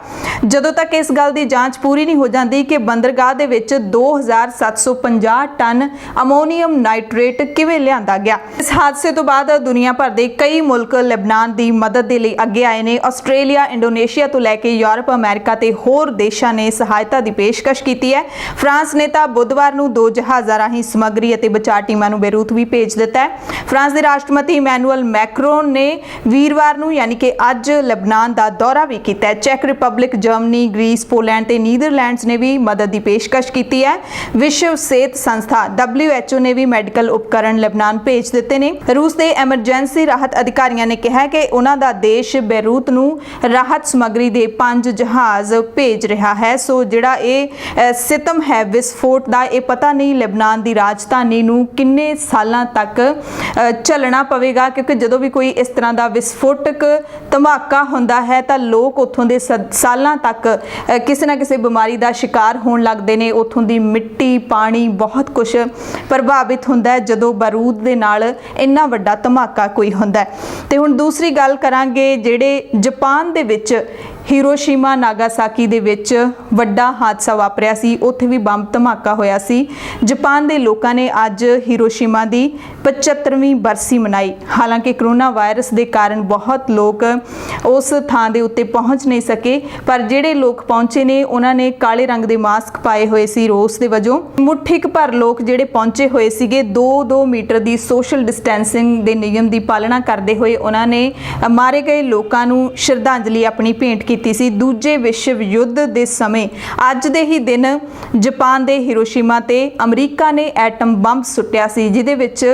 ਜਦੋਂ ਤੱਕ ਇਸ ਗੱਲ ਦੀ ਜਾਂਚ ਪੂਰੀ ਨਹੀਂ ਹੋ ਜਾਂਦੀ ਕਿ ਬੰਦਰਗਾਹ ਦੇ ਵਿੱਚ 2750 ਟਨ ਅਮੋਨੀਅਮ ਨਾਈਟ੍ਰੇਟ ਕਿਵੇਂ ਲਿਆਂਦਾ ਗਿਆ। ਇਸ ਹਾਦਸੇ ਤੋਂ ਬਾਅਦ ਦੁਨੀਆ ਭਰ ਦੇ ਕਈ ਮੁਲਕ ਲੈਬਨਾਨ ਦੀ ਮਦਦ ਦੇ ਲਈ ਅੱਗੇ ਆਏ ਨੇ। ਆਸਟ੍ਰੇਲੀਆ, ਇੰਡੋਨੇਸ਼ੀਆ ਤੋਂ ਲੈ ਕੇ ਯੂਰਪ, ਅਮਰੀਕਾ ਤੇ ਹੋਰ ਦੇਸ਼ਾਂ ਨੇ ਸਹਾਇਤਾ ਦੀ ਪੇਸ਼ਕਸ਼ ਕੀਤੀ ਹੈ। ਫਰਾਂਸ ਨੇ ਤਾਂ ਬੁੱਧਵਾਰ ਨੂੰ 2 ਜਹਾਜ਼ਾਂ ਰਾਹੀਂ ਸਮੱਗਰੀ ਅਤੇ ਬਚਾਅ ਟੀਮਾਂ ਨੂੰ ਬੇਰੂਤ ਵੀ ਭੇਜ ਦਿੱਤਾ ਹੈ। ਫਰਾਂਸ ਦੇ ਰਾਸ਼ਟਰਪਤੀ ਇਮੈਨੂਅਲ ਮੈਕਰੋਨ ਨੇ ਵੀਰਵਾਰ ਨੂੰ ਯਾਨੀ ਕਿ ਅੱਜ ਲੈਬਨਾਨ ਦਾ ਦੌਰਾ ਵੀ ਕੀਤਾ ਹੈ। ਚੈਕ ਰਿਪਬਲਿਕ, ਜਰਮਨੀ, ਗ੍ਰੀਸ, ਪੋਲੈਂਡ ਤੇ ਨੀਦਰਲੈਂਡਸ ਨੇ ਵੀ ਮਦਦ ਦੀ ਪੇਸ਼ਕਸ਼ ਕੀਤੀ ਹੈ। ਵਿਸ਼ਵ ਸਿਹਤ ਸੰਸਥਾ WHO ਨੇ ਵੀ ਮੈਡੀਕਲ ਉਪਕਰਨ ਲੈਬਨਾਨ ਭੇਜ ਦਿੱਤੇ ਨੇ। ਰੂਸ ਦੇ ਐਮਰਜੈਂਸੀ ਰਾਹਤ ਅਧਿਕਾਰੀਆਂ ਨੇ ਕਿਹਾ ਕਿ ਉਹਨਾਂ ਦਾ ਦੇਸ਼ ਬੇਰੂਤ ਨੂੰ ਰਾਹਤ ਸਮੱਗਰੀ ਦੇ 5 ਜਹਾਜ਼ ਭੇਜ ਰਿਹਾ ਹੈ। ਸੋ ਜਿਹੜਾ ਇਹ ਸਿਤਮ ਹੈ ਵਿਸਫੋਟ ਦਾ, ਇਹ ਪਤਾ ਨਹੀਂ ਲੈਬਨਾਨ ਦੀ ਰਾਜਧਾਨੀ ਨੂੰ ਕਿੰਨੇ ਸਾਲਾਂ ਤੱਕ ਝੱਲਣਾ ਪਵੇਗਾ ਕਿਉਂਕਿ ਜਦੋਂ ਵੀ ਕੋਈ ਇਸ ਤਰ੍ਹਾਂ ਦਾ ਵਿਸਫੋਟਕ ਧਮਾਕਾ ਹੁੰਦਾ ਹੈ ਤਾਂ ਲੋਕ ਉੱਥੋਂ ਦੇ ਸਾਲਾਂ ਤੱਕ ਕਿਸੇ ਨਾ ਕਿਸੇ ਬਿਮਾਰੀ ਦਾ ਸ਼ਿਕਾਰ ਹੋਣ ਲੱਗਦੇ ਨੇ। ਉੱਥੋਂ ਦੀ ਮਿੱਟੀ, ਪਾਣੀ, ਬਹੁਤ ਕੁਝ ਪ੍ਰਭਾਵਿਤ ਹੁੰਦਾ ਹੈ ਜਦੋਂ ਬਾਰੂਦ ਦੇ ਨਾਲ ਇੰਨਾ ਵੱਡਾ ਧਮਾਕਾ ਕੋਈ ਹੁੰਦਾ। ਤੇ ਹੁਣ ਦੂਸਰੀ ਗੱਲ ਕਰਾਂਗੇ ਜਿਹੜੇ ਜਾਪਾਨ ਦੇ ਵਿੱਚ ਹੀਰੋਸ਼ੀਮਾ ਨਾਗਾਸਾਕੀ ਦੇ ਵਿੱਚ ਵੱਡਾ ਹਾਦਸਾ ਵਾਪਰਿਆ ਸੀ, ਉੱਥੇ ਵੀ ਬੰਬ ਧਮਾਕਾ ਹੋਇਆ ਸੀ। ਜਾਪਾਨ ਦੇ ਲੋਕਾਂ ਨੇ ਅੱਜ ਹੀਰੋਸ਼ੀਮਾ ਦੀ 75ਵੀਂ ਬਰਸੀ ਮਨਾਈ। ਹਾਲਾਂਕਿ ਕਰੋਨਾ ਵਾਇਰਸ ਦੇ ਕਾਰਨ ਬਹੁਤ ਲੋਕ ਉਸ ਥਾਂ ਦੇ ਉੱਤੇ ਪਹੁੰਚ ਨਹੀਂ ਸਕੇ, ਪਰ ਜਿਹੜੇ ਲੋਕ ਪਹੁੰਚੇ ਨੇ ਉਹਨਾਂ ਨੇ ਕਾਲੇ ਰੰਗ ਦੇ ਮਾਸਕ ਪਾਏ ਹੋਏ ਸੀ ਰੋਸ ਦੇ ਵਜੋਂ। ਮੁੱਠਿਕ ਭਰ ਲੋਕ ਜਿਹੜੇ ਪਹੁੰਚੇ ਹੋਏ ਸੀਗੇ 2-2 ਮੀਟਰ ਦੀ ਸੋਸ਼ਲ ਡਿਸਟੈਂਸਿੰਗ ਦੇ ਨਿਯਮ ਦੀ ਪਾਲਣਾ ਕਰਦੇ ਹੋਏ ਉਹਨਾਂ ਨੇ ਮਾਰੇ ਗਏ ਲੋਕਾਂ ਨੂੰ ਸ਼ਰਧਾਂਜਲੀ ਆਪਣੀ ਭੇਂਟ ਕੀਤੀ ਸੀ। ਦੂਜੇ ਵਿਸ਼ਵ ਯੁੱਧ ਦੇ ਸਮੇਂ ਅੱਜ ਦੇ ਹੀ ਦਿਨ ਜਾਪਾਨ ਦੇ ਹੀਰੋਸ਼ੀਮਾ ਤੇ ਅਮਰੀਕਾ ਨੇ ਐਟਮ ਬੰਬ ਸੁੱਟਿਆ ਸੀ, ਜਿਹਦੇ ਵਿੱਚ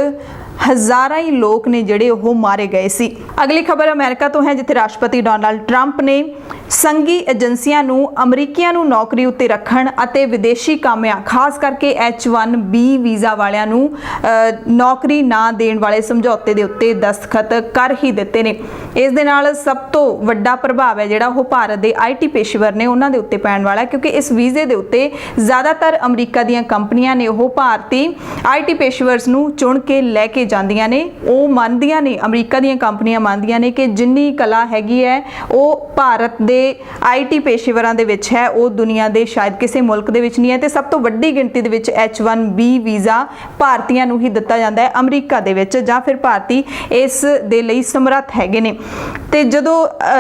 ਹਜ਼ਾਰਾਂ ਹੀ ਲੋਕ ਨੇ ਜਿਹੜੇ ਉਹ ਮਾਰੇ ਗਏ ਸੀ। ਅਗਲੀ ਖਬਰ ਅਮਰੀਕਾ ਤੋਂ ਹੈ, ਜਿੱਥੇ ਰਾਸ਼ਟਰਪਤੀ ਡੋਨਾਲਡ ਟਰੰਪ ਨੇ ਸੰਘੀ ਏਜੰਸੀਆਂ ਨੂੰ ਅਮਰੀਕੀਆਂ ਨੂੰ ਨੌਕਰੀ ਉੱਤੇ ਰੱਖਣ ਅਤੇ ਵਿਦੇਸ਼ੀ ਕਾਮਿਆਂ ਖਾਸ ਕਰਕੇ H1B ਵੀਜ਼ਾ ਵਾਲਿਆਂ ਨੂੰ ਨੌਕਰੀ ਨਾ ਦੇਣ ਵਾਲੇ ਸਮਝੌਤੇ ਦੇ ਉੱਤੇ ਦਸਤਖਤ ਕਰ ਹੀ ਦਿੱਤੇ ਨੇ। ਇਸ ਦੇ ਨਾਲ ਸਭ ਤੋਂ ਵੱਡਾ ਪ੍ਰਭਾਵ ਹੈ ਜਿਹੜਾ ਉਹ ਭਾਰਤ ਦੇ IT ਪੇਸ਼ੇਵਰ ਨੇ ਉਹਨਾਂ ਦੇ ਉੱਤੇ ਪੈਣ ਵਾਲਾ, ਕਿਉਂਕਿ ਇਸ ਵੀਜ਼ੇ ਦੇ ਉੱਤੇ ਜ਼ਿਆਦਾਤਰ ਅਮਰੀਕਾ ਦੀਆਂ ਕੰਪਨੀਆਂ ਨੇ ਉਹ ਭਾਰਤੀ IT ਪੇਸ਼ੇਵਰਸ ਨੂੰ ਚੁਣ ਕੇ ਲੈ ਕੇ ਜਾਂਦੀਆਂ ਨੇ। ਉਹ ਮੰਨਦੀਆਂ ਨੇ, ਅਮਰੀਕਾ ਦੀਆਂ ਕੰਪਨੀਆਂ ਮੰਨਦੀਆਂ ਨੇ ਕਿ ਜਿੰਨੀ ਕਲਾ ਹੈਗੀ ਹੈ ਉਹ ਭਾਰਤ ਦੇ IT ਪੇਸ਼ੇਵਰਾਂ ਦੇ ਵਿੱਚ ਹੈ, ਉਹ ਦੁਨੀਆ ਦੇ ਸ਼ਾਇਦ ਕਿਸੇ ਮੁਲਕ ਦੇ ਵਿੱਚ ਨਹੀਂ ਹੈ। ਤੇ ਸਭ ਤੋਂ ਵੱਡੀ ਗਿਣਤੀ ਦੇ ਵਿੱਚ H1B ਵੀਜ਼ਾ ਭਾਰਤੀਆਂ ਨੂੰ ਹੀ ਦਿੱਤਾ ਜਾਂਦਾ ਹੈ ਅਮਰੀਕਾ ਦੇ ਵਿੱਚ, ਜਾਂ ਫਿਰ ਭਾਰਤੀ ਇਸ ਦੇ ਲਈ ਸਮਰੱਥ ਹੈਗੇ ਨੇ। ਤੇ ਜਦੋਂ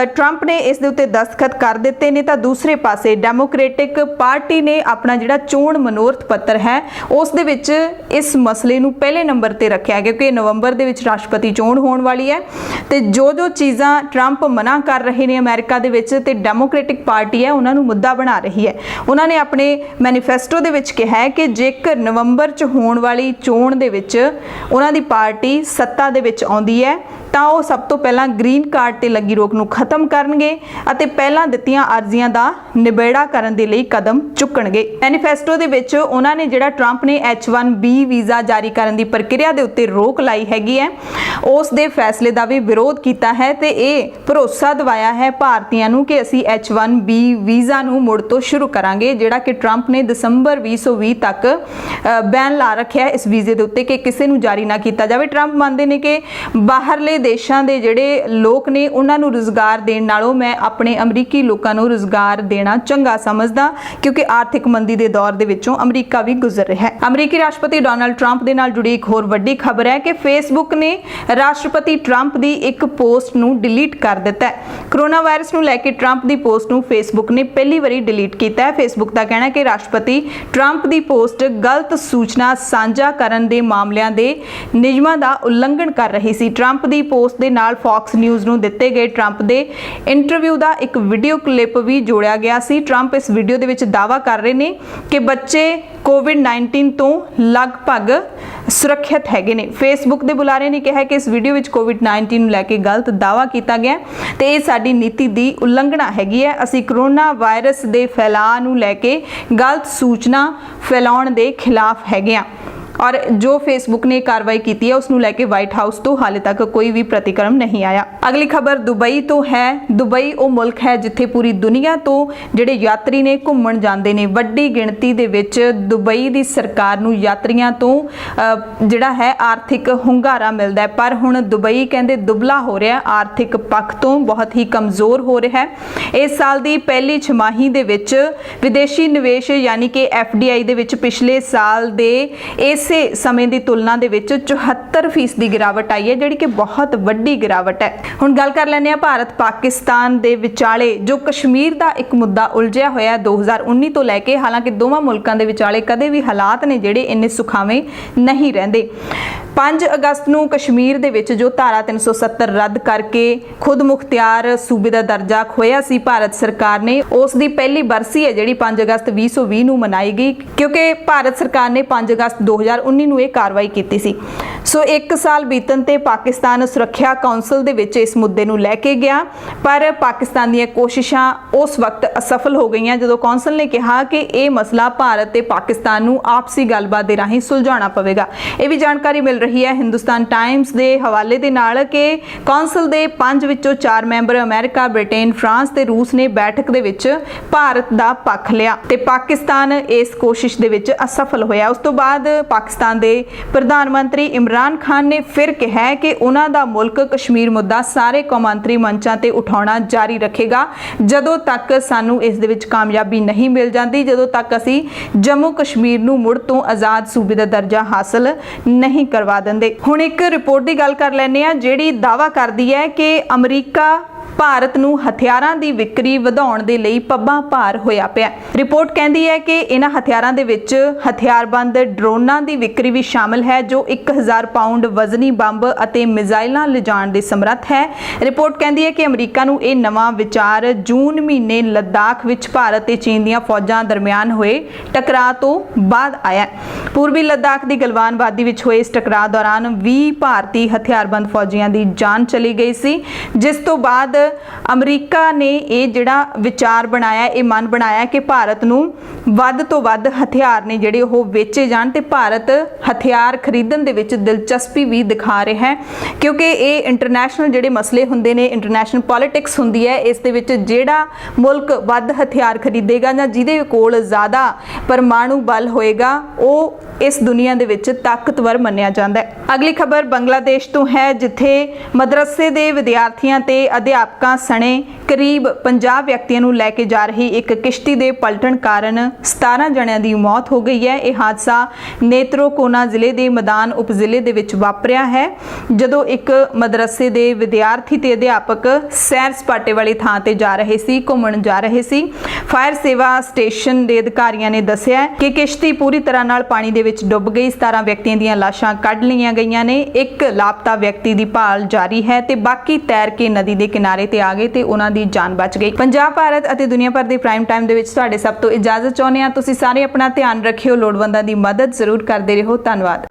ਟਰੰਪ ਨੇ ਇਸ ਦੇ ਉੱਤੇ ਦਸਤਖਤ ਕਰ ਦਿੱਤੇ ਨੇ ਤਾਂ ਦੂਸਰੇ ਪਾਸੇ ਡੈਮੋਕ੍ਰੈਟਿਕ ਪਾਰਟੀ ਨੇ ਆਪਣਾ ਜਿਹੜਾ ਚੋਣ ਮਨੋਰਥ ਪੱਤਰ ਹੈ ਉਸ ਦੇ ਵਿੱਚ ਇਸ ਮਸਲੇ ਨੂੰ ਪਹਿਲੇ ਨੰਬਰ ਤੇ ਰੱਖਿਆ, ਕਿਉਂਕਿ ਨਵੰਬਰ ਦੇ ਵਿੱਚ ਰਾਸ਼ਟਰਪਤੀ ਚੋਣ ਹੋਣ ਵਾਲੀ ਹੈ। ਤੇ ਜੋ ਚੀਜ਼ਾਂ ਟਰੰਪ ਮਨਾ ਕਰ ਰਹੇ ਨੇ ਅਮਰੀਕਾ ਦੇ ਵਿੱਚ ਤੇ ਡੈਮੋਕ੍ਰੈਟਿਕ ਪਾਰਟੀ ਹੈ ਉਹਨਾਂ ਨੂੰ ਮੁੱਦਾ ਬਣਾ ਰਹੀ ਹੈ। ਉਹਨਾਂ ਨੇ ਆਪਣੇ ਮੈਨੀਫੈਸਟੋ ਦੇ ਵਿੱਚ ਕਿਹਾ ਹੈ ਕਿ ਜੇਕਰ ਨਵੰਬਰ 'ਚ ਹੋਣ ਵਾਲੀ ਚੋਣ ਦੇ ਵਿੱਚ ਉਹਨਾਂ ਦੀ ਪਾਰਟੀ ਸੱਤਾ ਦੇ ਵਿੱਚ ਆਉਂਦੀ ਹੈ ਤਾਂ ਉਹ ਸਭ ਤੋਂ ਪਹਿਲਾਂ ਗ੍ਰੀਨ ਕਾਰਡ ਤੇ ਲੱਗੀ ਰੋਕ ਨੂੰ ਖਤਮ ਕਰਨਗੇ ਅਤੇ ਪਹਿਲਾਂ ਦਿੱਤੀਆਂ ਅਰਜ਼ੀਆਂ ਦਾ ਨਿਬੇੜਾ ਕਰਨ ਦੇ ਲਈ ਕਦਮ ਚੁੱਕਣਗੇ। ਮੈਨੀਫੈਸਟੋ ਦੇ ਵਿੱਚ ਉਹਨਾਂ ਨੇ ਜਿਹੜਾ ਟਰੰਪ ਨੇ H1B ਵੀਜ਼ਾ ਜਾਰੀ ਕਰਨ ਦੀ ਪ੍ਰਕਿਰਿਆ ਦੇ ਉੱਤੇ ਰੋਕ ਲਾਈ ਹੈਗੀ ਹੈ ਉਸ ਦੇ ਫੈਸਲੇ ਦਾ ਵੀ ਵਿਰੋਧ ਕੀਤਾ ਹੈ ਤੇ ਇਹ ਭਰੋਸਾ ਦਿਵਾਇਆ ਹੈ ਭਾਰਤੀਆਂ ਨੂੰ ਕਿ ਅਸੀਂ H1B ਵੀਜ਼ਾ ਨੂੰ ਮੁੜ ਤੋਂ ਸ਼ੁਰੂ ਕਰਾਂਗੇ, ਜਿਹੜਾ ਕਿ ਟਰੰਪ ਨੇ ਦਸੰਬਰ 2020 ਤੱਕ ਬੈਨ ਲਾ ਰੱਖਿਆ ਇਸ ਵੀਜ਼ੇ ਦੇ ਉੱਤੇ ਕਿ ਕਿਸੇ ਨੂੰ ਜਾਰੀ ਨਾ ਕੀਤਾ ਜਾਵੇ। ਟਰੰਪ ਮੰਨਦੇ ਨੇ ਕਿ ਬਾਹਰਲੇ ਦੇਸ਼ਾਂ ਦੇ ਜਿਹੜੇ ਲੋਕ ਨੇ ਉਹਨਾਂ ਨੂੰ ਰੁਜ਼ਗਾਰ ਦੇਣ ਨਾਲੋਂ ਮੈਂ ਆਪਣੇ ਅਮਰੀਕੀ ਲੋਕਾਂ ਨੂੰ ਰੁਜ਼ਗਾਰ ਦੇਣਾ ਚੰਗਾ ਸਮਝਦਾ, ਕਿਉਂਕਿ ਆਰਥਿਕ ਮੰਦੀ ਦੇ ਦੌਰ ਦੇ ਵਿੱਚੋਂ ਅਮਰੀਕਾ ਵੀ ਗੁਜ਼ਰ ਰਿਹਾ ਹੈ। ਅਮਰੀਕੀ ਰਾਸ਼ਟਰਪਤੀ ਡੋਨਾਲਡ ਟਰੰਪ ਦੇ ਨਾਲ ਜੁੜੀ ਇੱਕ ਹੋਰ ਵੱਡੀ ਖਬਰ ਹੈ ਕਿ ਫੇਸਬੁੱਕ ਨੇ ਰਾਸ਼ਟਰਪਤੀ ਟਰੰਪ ਦੀ ਇੱਕ ਪੋਸਟ ਨੂੰ ਡਿਲੀਟ ਕਰ ਦਿੱਤਾ ਹੈ। ਕਰੋਨਾ ਵਾਇਰਸ ਨੂੰ ਲੈ ਕੇ ਟਰੰਪ ਦੀ ਪੋਸਟ ਨੂੰ ਫੇਸਬੁੱਕ ਨੇ ਪਹਿਲੀ ਵਾਰੀ ਡਿਲੀਟ ਕੀਤਾ ਹੈ। ਫੇਸਬੁੱਕ ਦਾ ਕਹਿਣਾ ਹੈ ਕਿ ਰਾਸ਼ਟਰਪਤੀ ਟਰੰਪ ਦੀ ਪੋਸਟ ਗਲਤ ਸੂਚਨਾ ਸਾਂਝਾ ਕਰਨ ਦੇ ਮਾਮਲਿਆਂ ਦੇ ਨਿਯਮਾਂ ਦਾ ਉਲੰਘਣ ਕਰ ਰਹੀ ਸੀ। ਟਰੰਪ ਦੀ ਪੋਸਟ ਦੇ ਨਾਲ ਫੌਕਸ ਨਿਊਜ਼ ਨੂੰ ਦਿੱਤੇ ਗਏ ਟਰੰਪ ਦੇ ਇੰਟਰਵਿਊ ਦਾ ਇੱਕ ਵੀਡੀਓ ਕਲਿੱਪ ਵੀ ਜੋੜਿਆ ਗਿਆ ਸੀ। ਟਰੰਪ ਇਸ ਵੀਡੀਓ ਦੇ ਵਿੱਚ ਦਾਅਵਾ ਕਰ ਰਹੇ ਨੇ ਕਿ ਬੱਚੇ ਕੋਵਿਡ-19 ਤੋਂ ਲਗਭਗ ਸੁਰੱਖਿਅਤ ਹੈਗੇ ਨੇ। ਫੇਸਬੁੱਕ ਦੇ ਬੁਲਾਰੇ ਨੇ ਕਿਹਾ ਕਿ ਇਸ ਵੀਡੀਓ ਵਿੱਚ ਕੋਵਿਡ-19 ਨੂੰ ਲੈ ਕੇ ਗਲਤ ਦਾਅਵਾ ਕੀਤਾ ਗਿਆ ਤੇ ਇਹ ਸਾਡੀ ਨੀਤੀ ਦੀ ਉਲੰਘਣਾ ਹੈਗੀ ਹੈ। ਅਸੀਂ ਕਰੋਨਾ ਵਾਇਰਸ ਦੇ ਫੈਲਾਅ ਨੂੰ ਲੈ ਕੇ ਗਲਤ ਸੂਚਨਾ ਫੈਲਾਉਣ ਦੇ ਖਿਲਾਫ ਹੈਗੇ ਆ। ਔਰ ਜੋ ਫੇਸਬੁੱਕ ਨੇ ਕਾਰਵਾਈ ਕੀਤੀ ਹੈ ਉਸ ਨੂੰ ਲੈ ਕੇ ਵਾਈਟ ਹਾਊਸ ਤੋਂ ਹਾਲੇ ਤੱਕ ਕੋਈ ਵੀ ਪ੍ਰਤੀਕਰਮ ਨਹੀਂ ਆਇਆ। ਅਗਲੀ ਖਬਰ ਦੁਬਈ ਤੋਂ ਹੈ। ਦੁਬਈ ਉਹ ਮੁਲਕ ਹੈ ਜਿੱਥੇ ਪੂਰੀ ਦੁਨੀਆ ਤੋਂ ਜਿਹੜੇ ਯਾਤਰੀ ਨੇ ਘੁੰਮਣ ਜਾਂਦੇ ਨੇ। ਵੱਡੀ ਗਿਣਤੀ ਦੇ ਵਿੱਚ ਦੁਬਈ ਦੀ ਸਰਕਾਰ ਨੂੰ ਯਾਤਰੀਆਂ ਤੋਂ ਜਿਹੜਾ ਹੈ ਆਰਥਿਕ ਹੁੰਗਾਰਾ ਮਿਲਦਾ ਹੈ, ਪਰ ਹੁਣ ਦੁਬਈ ਕਹਿੰਦੇ ਦੁਬਲਾ ਹੋ ਰਿਹਾ, ਆਰਥਿਕ ਪੱਖ ਤੋਂ ਬਹੁਤ ਹੀ ਕਮਜ਼ੋਰ ਹੋ ਰਿਹਾ ਹੈ। ਇਸ ਸਾਲ ਦੀ ਪਹਿਲੀ ਛਮਾਹੀ ਦੇ ਵਿੱਚ ਵਿਦੇਸ਼ੀ ਨਿਵੇਸ਼ ਯਾਨੀ ਕਿ FDI ਦੇ ਵਿੱਚ ਪਿਛਲੇ ਸਾਲ ਦੇ ਇਸੇ ਸਮੇਂ ਦੀ ਤੁਲਨਾ ਦੇ ਵਿੱਚ 74% ਦੀ ਗਿਰਾਵਟ ਆਈ ਹੈ, ਜਿਹੜੀ ਕਿ ਬਹੁਤ ਵੱਡੀ ਗਿਰਾਵਟ ਹੈ। ਹੁਣ ਗੱਲ ਕਰ ਲੈਂਦੇ ਹਾਂ ਭਾਰਤ ਪਾਕਿਸਤਾਨ ਦੇ ਵਿਚਾਲੇ ਜੋ ਕਸ਼ਮੀਰ ਦਾ ਇੱਕ ਮੁੱਦਾ ਉਲਝਿਆ ਹੋਇਆ 2019 ਤੋਂ ਲੈ ਕੇ। ਹਾਲਾਂਕਿ ਦੋਵਾਂ ਮੁਲਕਾਂ ਦੇ ਵਿਚਾਲੇ ਕਦੇ ਵੀ ਹਾਲਾਤ ਨੇ ਜਿਹੜੇ ਇੰਨੇ ਸੁਖਾਵੇਂ ਨਹੀਂ ਰਹਿੰਦੇ। 5 ਅਗਸਤ ਨੂੰ ਕਸ਼ਮੀਰ ਦੇ ਵਿੱਚ ਜੋ ਧਾਰਾ 370 ਰੱਦ ਕਰਕੇ ਖੁਦ ਮੁਖਤਿਆਰ ਸੂਬੇ ਦਾ ਦਰਜਾ ਖੋਇਆ ਸੀ ਭਾਰਤ ਸਰਕਾਰ ਨੇ, ਉਸ ਦੀ ਪਹਿਲੀ ਬਰਸੀ ਹੈ ਜਿਹੜੀ 5 ਅਗਸਤ 2020 ਨੂੰ ਮਨਾਈ ਗਈ, ਕਿਉਂਕਿ ਭਾਰਤ ਸਰਕਾਰ ਨੇ 5 ਅਗਸਤ 2019 ਨੂੰ ਇਹ ਕਾਰਵਾਈ ਕੀਤੀ ਸੀ। ਸੋ 1 ਸਾਲ ਬੀਤਣ ਤੇ ਪਾਕਿਸਤਾਨ ਸੁਰੱਖਿਆ ਕੌਂਸਲ ਦੇ ਵਿੱਚ ਇਸ ਮੁੱਦੇ ਨੂੰ ਲੈ ਕੇ ਗਿਆ, ਪਰ ਪਾਕਿਸਤਾਨ ਦੀਆਂ ਕੋਸ਼ਿਸ਼ਾਂ ਉਸ ਵਕਤ ਅਸਫਲ ਹੋ ਗਈਆਂ ਜਦੋਂ ਕੌਂਸਲ ਨੇ ਕਿਹਾ ਕਿ ਇਹ ਮਸਲਾ ਭਾਰਤ ਤੇ ਪਾਕਿਸਤਾਨ ਨੂੰ ਆਪਸੀ ਗੱਲਬਾਤ ਦੇ ਰਾਹੀਂ ਸੁਲਝਾਉਣਾ ਪਵੇਗਾ। ਇਹ ਵੀ ਜਾਣਕਾਰੀ ਮਿਲ ਰਹੀ ਹੈ ਹਿੰਦੁਸਤਾਨ ਟਾਈਮਸ ਦੇ ਹਵਾਲੇ ਦੇ ਨਾਲ ਕਿ ਕੌਂਸਲ ਦੇ 5 ਵਿੱਚੋਂ 4 ਮੈਂਬਰ ਅਮਰੀਕਾ, ਬ੍ਰਿਟੇਨ, ਫਰਾਂਸ ਤੇ ਰੂਸ ਨੇ ਬੈਠਕ ਦੇ ਵਿੱਚ ਭਾਰਤ ਦਾ ਪੱਖ ਲਿਆ ਤੇ ਪਾਕਿਸਤਾਨ ਇਸ ਕੋਸ਼ਿਸ਼ ਦੇ ਵਿੱਚ ਅਸਫਲ ਹੋਇਆ। ਉਸ ਤੋਂ ਬਾਅਦ ਪਾਕਿਸਤਾਨ ਦੇ ਪ੍ਰਧਾਨ ਮੰਤਰੀ ਇਮਰਾਨ ਖਾਨ ਨੇ ਫਿਰ ਕਿਹਾ ਹੈ ਕਿ ਉਹਨਾਂ ਦਾ ਮੁਲਕ ਕਸ਼ਮੀਰ ਮੁੱਦਾ ਸਾਰੇ ਕੌਮਾਂਤਰੀ ਮੰਚਾਂ ਤੇ ਉਠਾਉਣਾ ਜਾਰੀ ਰੱਖੇਗਾ ਜਦੋਂ ਤੱਕ ਸਾਨੂੰ ਇਸ ਦੇ ਵਿੱਚ ਕਾਮਯਾਬੀ ਨਹੀਂ ਮਿਲ ਜਾਂਦੀ, ਜਦੋਂ ਤੱਕ ਅਸੀਂ ਜੰਮੂ ਕਸ਼ਮੀਰ ਨੂੰ ਮੁੜ ਤੋਂ ਆਜ਼ਾਦ ਸੂਬੇ ਦਾ ਦਰਜਾ ਹਾਸਲ ਨਹੀਂ ਕਰਵਾ ਦਿੰਦੇ। ਹੁਣ ਇੱਕ ਰਿਪੋਰਟ ਦੀ ਗੱਲ ਕਰ ਲੈਂਦੇ ਆ ਜਿਹੜੀ ਦਾਅਵਾ ਕਰਦੀ ਹੈ ਕਿ ਅਮਰੀਕਾ ਭਾਰਤ ਨੂੰ ਹਥਿਆਰਾਂ ਦੀ ਵਿਕਰੀ ਵਧਾਉਣ ਦੇ ਲਈ ਪੱਬਾਂ ਭਾਰ ਹੋਇਆ ਪਿਆ। ਰਿਪੋਰਟ ਕਹਿੰਦੀ ਹੈ ਕਿ ਇਹਨਾਂ ਹਥਿਆਰਾਂ ਦੇ ਵਿੱਚ ਹਥਿਆਰਬੰਦ ਡਰੋਨਾਂ ਦੀ ਵਿਕਰੀ ਵੀ ਸ਼ਾਮਲ ਹੈ ਜੋ 1000 ਪਾਉਂਡ ਵਜ਼ਨੀ ਬੰਬ ਅਤੇ ਮਿਜ਼ਾਈਲਾਂ ਲਿਜਾਣ ਦੇ ਸਮਰੱਥ ਹੈ। ਰਿਪੋਰਟ ਕਹਿੰਦੀ ਹੈ ਕਿ ਅਮਰੀਕਾ ਨੂੰ ਇਹ ਨਵਾਂ ਵਿਚਾਰ ਜੂਨ ਮਹੀਨੇ ਲੱਦਾਖ ਵਿੱਚ ਭਾਰਤ ਤੇ ਚੀਨ ਦੀਆਂ ਫੌਜਾਂ ਦਰਮਿਆਨ ਹੋਏ ਟਕਰਾਅ ਤੋਂ ਬਾਅਦ ਆਇਆ। ਪੂਰਬੀ ਲੱਦਾਖ ਦੀ ਗਲਵਾਨ ਵਾਦੀ ਵਿੱਚ ਹੋਏ ਇਸ ਟਕਰਾਅ ਦੌਰਾਨ 20 ਭਾਰਤੀ ਹਥਿਆਰਬੰਦ ਫੌਜੀਆਂ ਦੀ ਜਾਨ ਚਲੀ ਗਈ ਸੀ, ਜਿਸ ਤੋਂ ਬਾਅਦ ਅਮਰੀਕਾ ਨੇ ਇਹ ਜਿਹੜਾ ਵਿਚਾਰ ਬਣਾਇਆ, ਇਹ ਮਨ ਬਣਾਇਆ ਕਿ ਭਾਰਤ ਨੂੰ ਵੱਧ ਤੋਂ ਵੱਧ ਹਥਿਆਰ ਨੇ ਜਿਹੜੇ ਉਹ ਵੇਚੇ ਜਾਣ ਤੇ ਭਾਰਤ ਹਥਿਆਰ ਖਰੀਦਣ ਦੇ ਵਿੱਚ ਦਿਲਚਸਪੀ ਵੀ ਦਿਖਾ ਰਿਹਾ ਹੈ ਕਿਉਂਕਿ ਇਹ ਇੰਟਰਨੈਸ਼ਨਲ ਜਿਹੜੇ ਮਸਲੇ ਹੁੰਦੇ ਨੇ, ਇੰਟਰਨੈਸ਼ਨਲ ਪੋਲਿਟਿਕਸ ਹੁੰਦੀ ਹੈ, ਇਸ ਦੇ ਵਿੱਚ ਜਿਹੜਾ ਮੁਲਕ ਵੱਧ ਹਥਿਆਰ ਖਰੀਦੇਗਾ ਜਾਂ ਜਿਹਦੇ ਕੋਲ ਜ਼ਿਆਦਾ ਪਰਮਾਣੂ ਬਲ ਹੋਏਗਾ ਉਹ ਇਸ ਦੁਨੀਆ ਦੇ ਵਿੱਚ ਤਾਕਤਵਰ ਮੰਨਿਆ ਜਾਂਦਾ ਹੈ। ਅਗਲੀ ਖਬਰ ਬੰਗਲਾਦੇਸ਼ ਤੋਂ ਹੈ ਜਿੱਥੇ ਮਦਰਸੇ ਦੇ ਵਿਦਿਆਰਥੀਆਂ ਤੇ ਅਧਿਆਪਕਾਂ ਸਣੇ ਕਰੀਬ 50 ਵਿਅਕਤੀਆਂ ਨੂੰ ਲੈ ਕੇ ਜਾ ਰਹੀ ਇੱਕ ਕਿਸ਼ਤੀ ਦੇ ਪਲਟਣ ਕਾਰਨ 17 ਜਣਿਆਂ ਦੀ ਮੌਤ ਹੋ ਗਈ ਹੈ। ਇਹ ਹਾਦਸਾ ਨੇਤਰੋਕੋਨਾ ਜ਼ਿਲ੍ਹੇ ਦੇ ਮੈਦਾਨ ਉਪ ਜ਼ਿਲ੍ਹੇ ਦੇ ਵਿੱਚ ਵਾਪਰਿਆ ਹੈ ਜਦੋਂ ਇੱਕ ਮਦਰਸੇ ਦੇ ਵਿਦਿਆਰਥੀ ਤੇ ਅਧਿਆਪਕ ਸੈਰ ਸਪਾਟੇ ਵਾਲੀ ਥਾਂ ਤੇ ਜਾ ਰਹੇ ਸੀ, ਘੁੰਮਣ ਜਾ ਰਹੇ ਸੀ। ਫਾਇਰ ਸੇਵਾ ਸਟੇਸ਼ਨ ਦੇ ਅਧਿਕਾਰੀਆਂ ਨੇ ਦੱਸਿਆ ਕਿ ਕਿਸ਼ਤੀ ਪੂਰੀ ਤਰ੍ਹਾਂ ਨਾਲ ਪਾਣੀ ਦੇ ਵਿੱਚ ਡੁੱਬ ਗਈ। 17 ਵਿਅਕਤੀਆਂ ਦੀਆਂ ਲਾਸ਼ਾਂ ਕੱਢ ਲਈਆਂ ਗਈਆਂ ਨੇ। ਇੱਕ ਲਾਪਤਾ ਵਿਅਕਤੀ ਦੀ ਭਾਲ ਜਾਰੀ ਹੈ ਤੇ ਬਾਕੀ ਤੈਰ ਕੇ ਨਦੀ ਦੇ ਕਿਨਾਰੇ ਤੇ ਆ ਗਏ ਤੇ ਉਹਨਾਂ ਦੀ ਜਾਨ ਬਚ ਗਈ। ਪੰਜਾਬ, ਭਾਰਤ ਅਤੇ ਦੁਨੀਆ ਭਰ ਦੇ ਪ੍ਰਾਈਮ ਟਾਈਮ ਦੇ ਵਿੱਚ ਤੁਹਾਡੇ ਸਭ ਤੋਂ ਇਜਾਜ਼ਤ ਚਾਹੁੰਦੇ ਹਾਂ। ਤੁਸੀਂ ਸਾਰੇ ਆਪਣਾ ਧਿਆਨ ਰੱਖਿਓ, ਲੋੜਵੰਦਾਂ ਦੀ ਮਦਦ ਜ਼ਰੂਰ ਕਰਦੇ ਰਹੋ। ਧੰਨਵਾਦ।